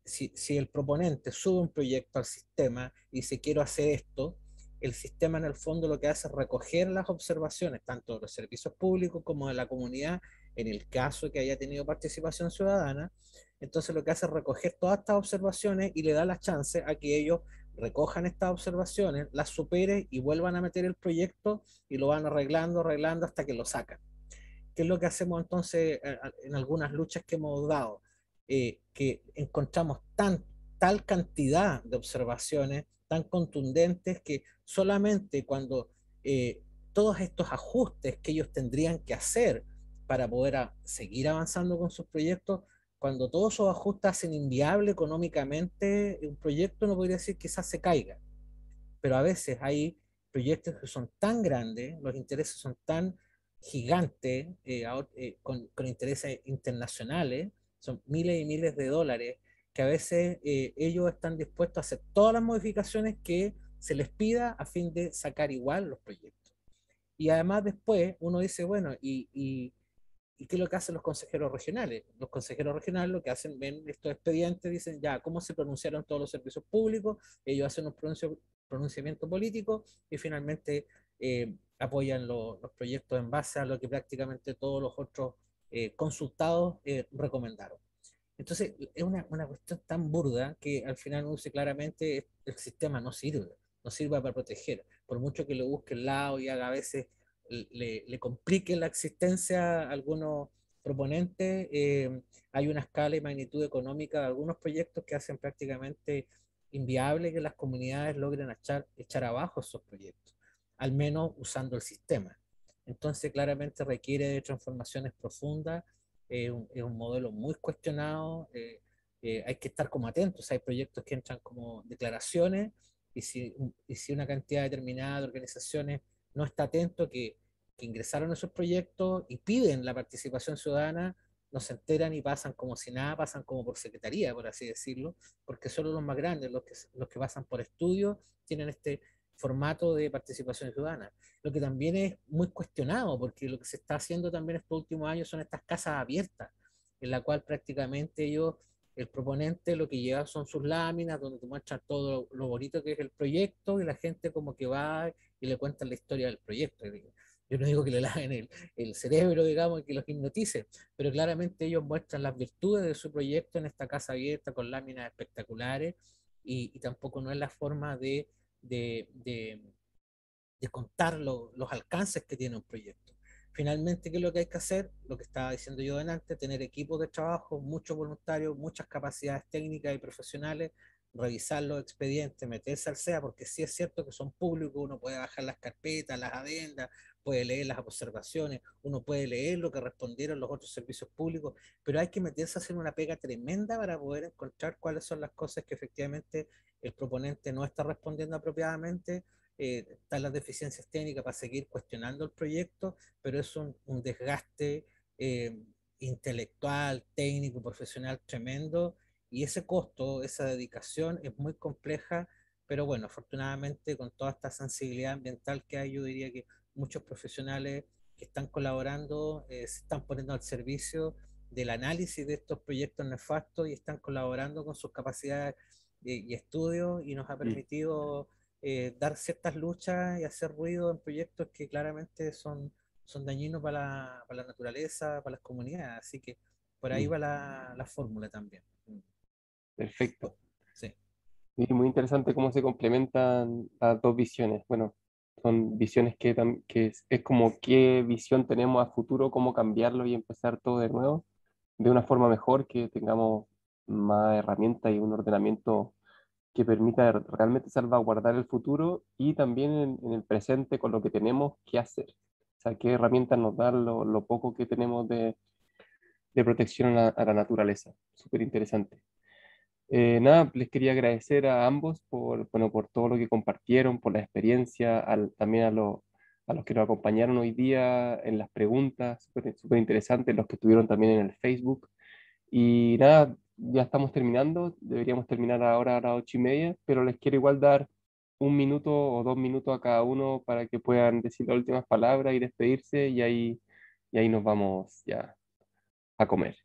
si el proponente sube un proyecto al sistema y dice, quiero hacer esto, el sistema en el fondo lo que hace es recoger las observaciones, tanto de los servicios públicos como de la comunidad, en el caso que haya tenido participación ciudadana. Entonces lo que hace es recoger todas estas observaciones y le da la chance a que ellos recojan estas observaciones, las superen y vuelvan a meter el proyecto y lo van arreglando, arreglando hasta que lo sacan. ¿Qué es lo que hacemos entonces en algunas luchas que hemos dado? Que encontramos tal cantidad de observaciones tan contundentes que solamente cuando todos estos ajustes que ellos tendrían que hacer para poder seguir avanzando con sus proyectos, cuando todos esos ajustes hacen inviable económicamente un proyecto, no podría decir quizás se caiga, pero a veces hay proyectos que son tan grandes, los intereses son tan gigantes, con intereses internacionales, son miles y miles de dólares, que a veces ellos están dispuestos a hacer todas las modificaciones que se les pida a fin de sacar igual los proyectos. Y además después uno dice, bueno, ¿y qué es lo que hacen los consejeros regionales? Los consejeros regionales lo que hacen, ven estos expedientes, dicen ya cómo se pronunciaron todos los servicios públicos, ellos hacen un pronunciamiento político y finalmente apoyan los proyectos en base a lo que prácticamente todos los otros consultados recomendaron. Entonces, es una cuestión tan burda que al final uno dice claramente el sistema no sirve para proteger. Por mucho que lo busque el lado y haga a veces, le complique la existencia a algunos proponentes, hay una escala y magnitud económica de algunos proyectos que hacen prácticamente inviable que las comunidades logren echar abajo esos proyectos, al menos usando el sistema. Entonces, claramente requiere de transformaciones profundas, es un modelo muy cuestionado, hay que estar como atentos, hay proyectos que entran como declaraciones y si una cantidad determinada de organizaciones no está atento que ingresaron a esos proyectos y piden la participación ciudadana, no se enteran y pasan como si nada, pasan como por secretaría, por así decirlo, porque solo los más grandes, los que pasan por estudio, tienen este formato de participación ciudadana. Lo que también es muy cuestionado, porque lo que se está haciendo también estos últimos años son estas casas abiertas, en la cual prácticamente ellos, el proponente lo que lleva son sus láminas, donde te muestran todo lo bonito que es el proyecto, y la gente como que va y le cuentan la historia del proyecto. Yo no digo que le laven el cerebro, digamos, y que los hipnotice, pero claramente ellos muestran las virtudes de su proyecto en esta casa abierta con láminas espectaculares, y tampoco no es la forma de, de, de contar los alcances que tiene un proyecto. Finalmente, ¿qué es lo que hay que hacer? Lo que estaba diciendo yo delante, tener equipos de trabajo, muchos voluntarios, muchas capacidades técnicas y profesionales, revisar los expedientes, meterse al SEA, porque sí es cierto que son públicos, uno puede bajar las carpetas, las adendas, puede leer las observaciones, uno puede leer lo que respondieron los otros servicios públicos, pero hay que meterse a hacer una pega tremenda para poder encontrar cuáles son las cosas que efectivamente el proponente no está respondiendo apropiadamente. Están las deficiencias técnicas para seguir cuestionando el proyecto, pero es un desgaste eh, intelectual, técnico, profesional tremendo, y ese costo, esa dedicación es muy compleja, pero bueno, afortunadamente con toda esta sensibilidad ambiental que hay, yo diría que muchos profesionales que están colaborando se están poniendo al servicio del análisis de estos proyectos nefastos y están colaborando con sus capacidades y estudios, y nos ha permitido dar ciertas luchas y hacer ruido en proyectos que claramente son dañinos para la naturaleza, para las comunidades. Así que por ahí va la fórmula también. Perfecto. Sí. Y muy interesante cómo se complementan las dos visiones. Bueno, son visiones que es como qué visión tenemos a futuro, cómo cambiarlo y empezar todo de nuevo, de una forma mejor, que tengamos más herramientas y un ordenamiento que permita realmente salvaguardar el futuro y también en el presente con lo que tenemos que hacer. O sea, qué herramientas nos dan lo poco que tenemos de protección a la naturaleza. Súper interesante. Nada, les quería agradecer a ambos por, bueno, por todo lo que compartieron, por la experiencia, también a los que nos acompañaron hoy día en las preguntas, súper interesantes, los que estuvieron también en el Facebook. Y nada, ya estamos terminando, deberíamos terminar ahora a las 8:30, pero les quiero igual dar 1 minuto o 2 minutos a cada uno para que puedan decir las últimas palabras y despedirse, y ahí nos vamos ya a comer.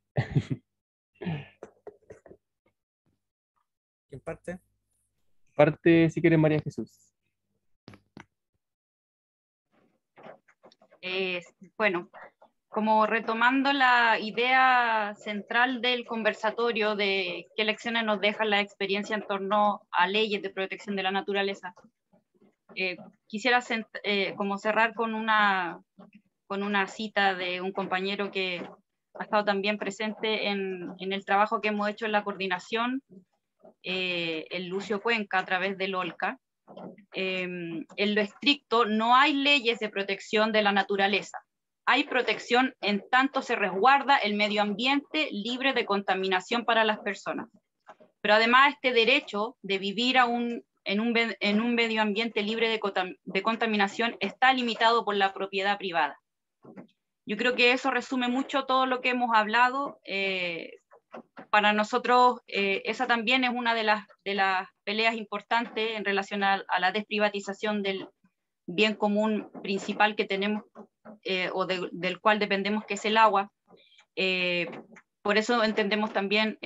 ¿Quién parte? Parte, si quieres, María Jesús. Bueno, como retomando la idea central del conversatorio de qué lecciones nos deja la experiencia en torno a leyes de protección de la naturaleza, quisiera como cerrar con una cita de un compañero que ha estado también presente en el trabajo que hemos hecho en la coordinación, el Lucio Cuenca, a través del OLCA. En lo estricto, no hay leyes de protección de la naturaleza. Hay protección en tanto se resguarda el medio ambiente libre de contaminación para las personas. Pero además este derecho de vivir en un medio ambiente libre de contaminación está limitado por la propiedad privada. Yo creo que eso resume mucho todo lo que hemos hablado. Para nosotros esa también es una de las peleas importantes en relación a la desprivatización del bien común principal que tenemos del cual dependemos, que es el agua. Por eso entendemos también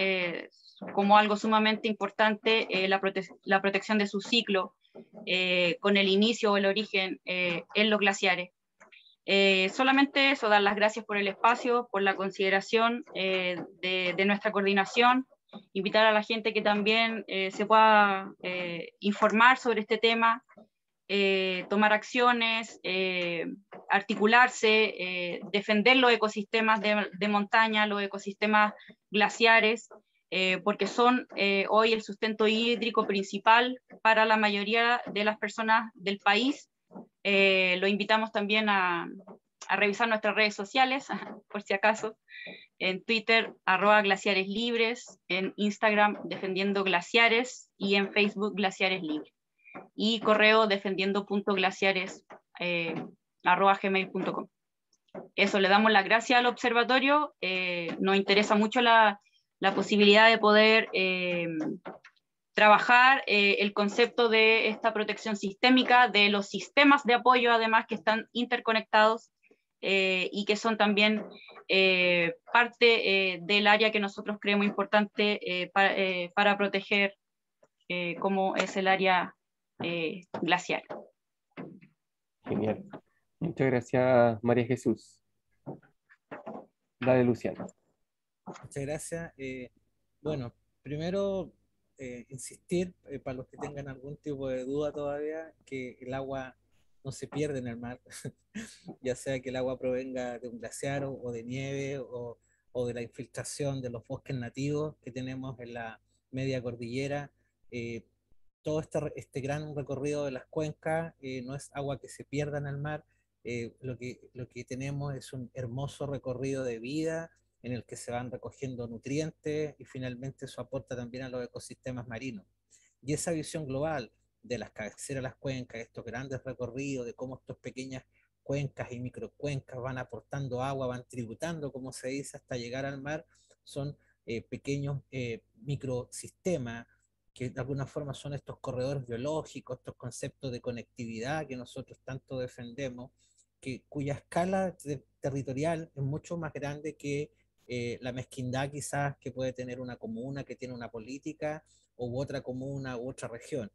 como algo sumamente importante la protección de su ciclo con el inicio o el origen en los glaciares. Solamente eso, dar las gracias por el espacio, por la consideración de nuestra coordinación, invitar a la gente que también se pueda informar sobre este tema, tomar acciones, articularse, defender los ecosistemas de montaña, los ecosistemas glaciares, porque son hoy el sustento hídrico principal para la mayoría de las personas del país. Lo invitamos también a revisar nuestras redes sociales, por si acaso, en Twitter, @glaciareslibres, en Instagram, Defendiendo Glaciares, y en Facebook, Glaciares Libres. Y correo defendiendo.glaciares @gmail.com. Eso, le damos las gracias al observatorio. Nos interesa mucho la posibilidad de poder trabajar el concepto de esta protección sistémica, de los sistemas de apoyo además que están interconectados y que son también parte del área que nosotros creemos importante para proteger, como es el área glacial. Genial. Muchas gracias, María Jesús. Dale, Luciano. Muchas gracias. Bueno, primero insistir, para los que tengan algún tipo de duda todavía, que el agua no se pierde en el mar, ya sea que el agua provenga de un glaciar o de nieve o de la infiltración de los bosques nativos que tenemos en la media cordillera. Todo este gran recorrido de las cuencas no es agua que se pierda en el mar. Lo que tenemos es un hermoso recorrido de vida en el que se van recogiendo nutrientes y finalmente eso aporta también a los ecosistemas marinos. Y esa visión global de las cabeceras de las cuencas, estos grandes recorridos, de cómo estas pequeñas cuencas y microcuencas van aportando agua, van tributando, como se dice, hasta llegar al mar, son pequeños microsistemas que de alguna forma son estos corredores biológicos, estos conceptos de conectividad que nosotros tanto defendemos, cuya escala territorial es mucho más grande que la mezquindad quizás que puede tener una comuna que tiene una política u otra comuna u otra región.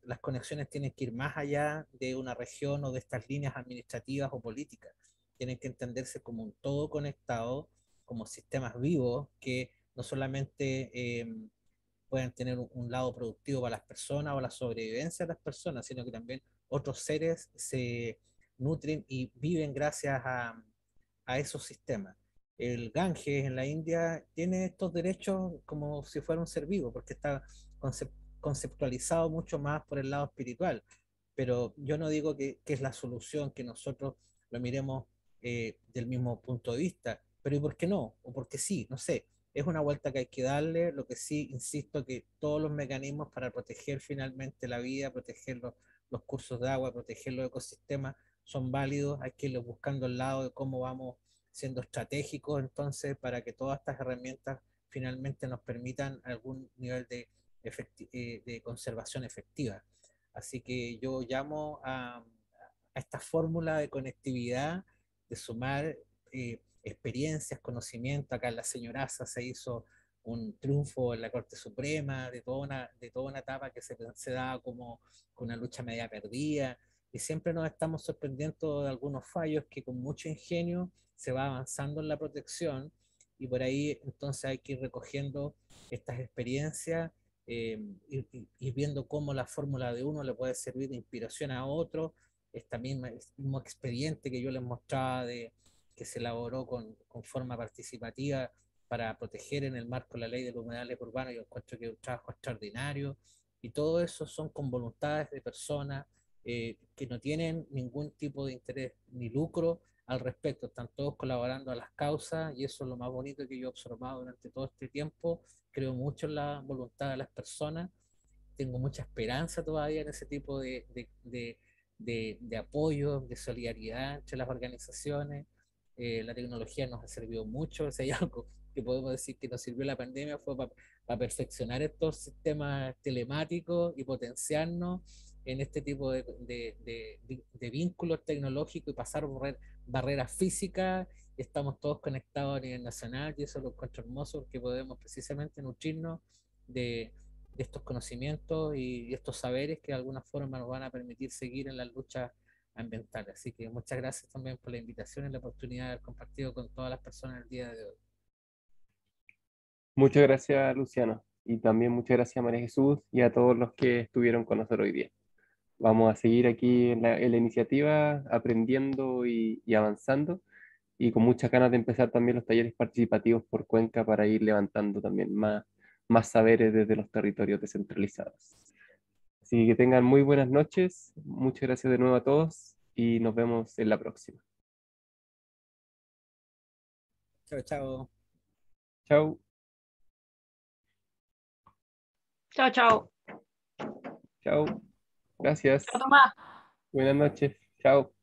Las conexiones tienen que ir más allá de una región o de estas líneas administrativas o políticas. Tienen que entenderse como un todo conectado, como sistemas vivos que no solamente pueden tener un lado productivo para las personas o la sobrevivencia de las personas, sino que también otros seres se nutren y viven gracias a esos sistemas. El Ganges en la India tiene estos derechos como si fuera un ser vivo, porque está conceptualizado mucho más por el lado espiritual. Pero yo no digo que es la solución, que nosotros lo miremos del mismo punto de vista, pero ¿y por qué no? O porque sí, no sé. Es una vuelta que hay que darle. Lo que sí, insisto, que todos los mecanismos para proteger finalmente la vida, proteger los cursos de agua, proteger los ecosistemas, son válidos. Hay que irlo buscando al lado de cómo vamos siendo estratégicos entonces para que todas estas herramientas finalmente nos permitan algún nivel de conservación efectiva. Así que yo llamo a esta fórmula de conectividad, de sumar experiencias, conocimiento. Acá en la señoraza se hizo un triunfo en la Corte Suprema de toda una etapa que se da como una lucha media perdida. y siempre nos estamos sorprendiendo de algunos fallos que con mucho ingenio se va avanzando en la protección, y por ahí entonces hay que ir recogiendo estas experiencias, ir viendo cómo la fórmula de uno le puede servir de inspiración a otro. Este mismo expediente que yo les mostraba que se elaboró con forma participativa para proteger en el marco de la ley de los humedales urbanos, yo encuentro que es un trabajo extraordinario, y todo eso son con voluntades de personas que no tienen ningún tipo de interés ni lucro al respecto, están todos colaborando a las causas, y eso es lo más bonito que yo he observado durante todo este tiempo. Creo mucho en la voluntad de las personas, tengo mucha esperanza todavía en ese tipo de apoyo, de solidaridad entre las organizaciones. La tecnología nos ha servido mucho, si hay algo que podemos decir que nos sirvió la pandemia fue para perfeccionar estos sistemas telemáticos y potenciarnos en este tipo de vínculos tecnológicos y pasar barreras físicas. Estamos todos conectados a nivel nacional, y eso lo encuentro hermoso, porque podemos precisamente nutrirnos de, de estos conocimientos y estos saberes que de alguna forma nos van a permitir seguir en las luchas ambientales. Así que muchas gracias también por la invitación y la oportunidad de haber compartido con todas las personas el día de hoy. Muchas gracias, Luciano. Y también muchas gracias a María Jesús y a todos los que estuvieron con nosotros hoy día. Vamos a seguir aquí en la iniciativa, aprendiendo y avanzando, y con muchas ganas de empezar también los talleres participativos por Cuenca para ir levantando también más saberes desde los territorios descentralizados. Así que tengan muy buenas noches. Muchas gracias de nuevo a todos y nos vemos en la próxima. Chao, chao. Chao. Chao, chao. Chao. Gracias. Chao, Tomás. Buenas noches. Chao.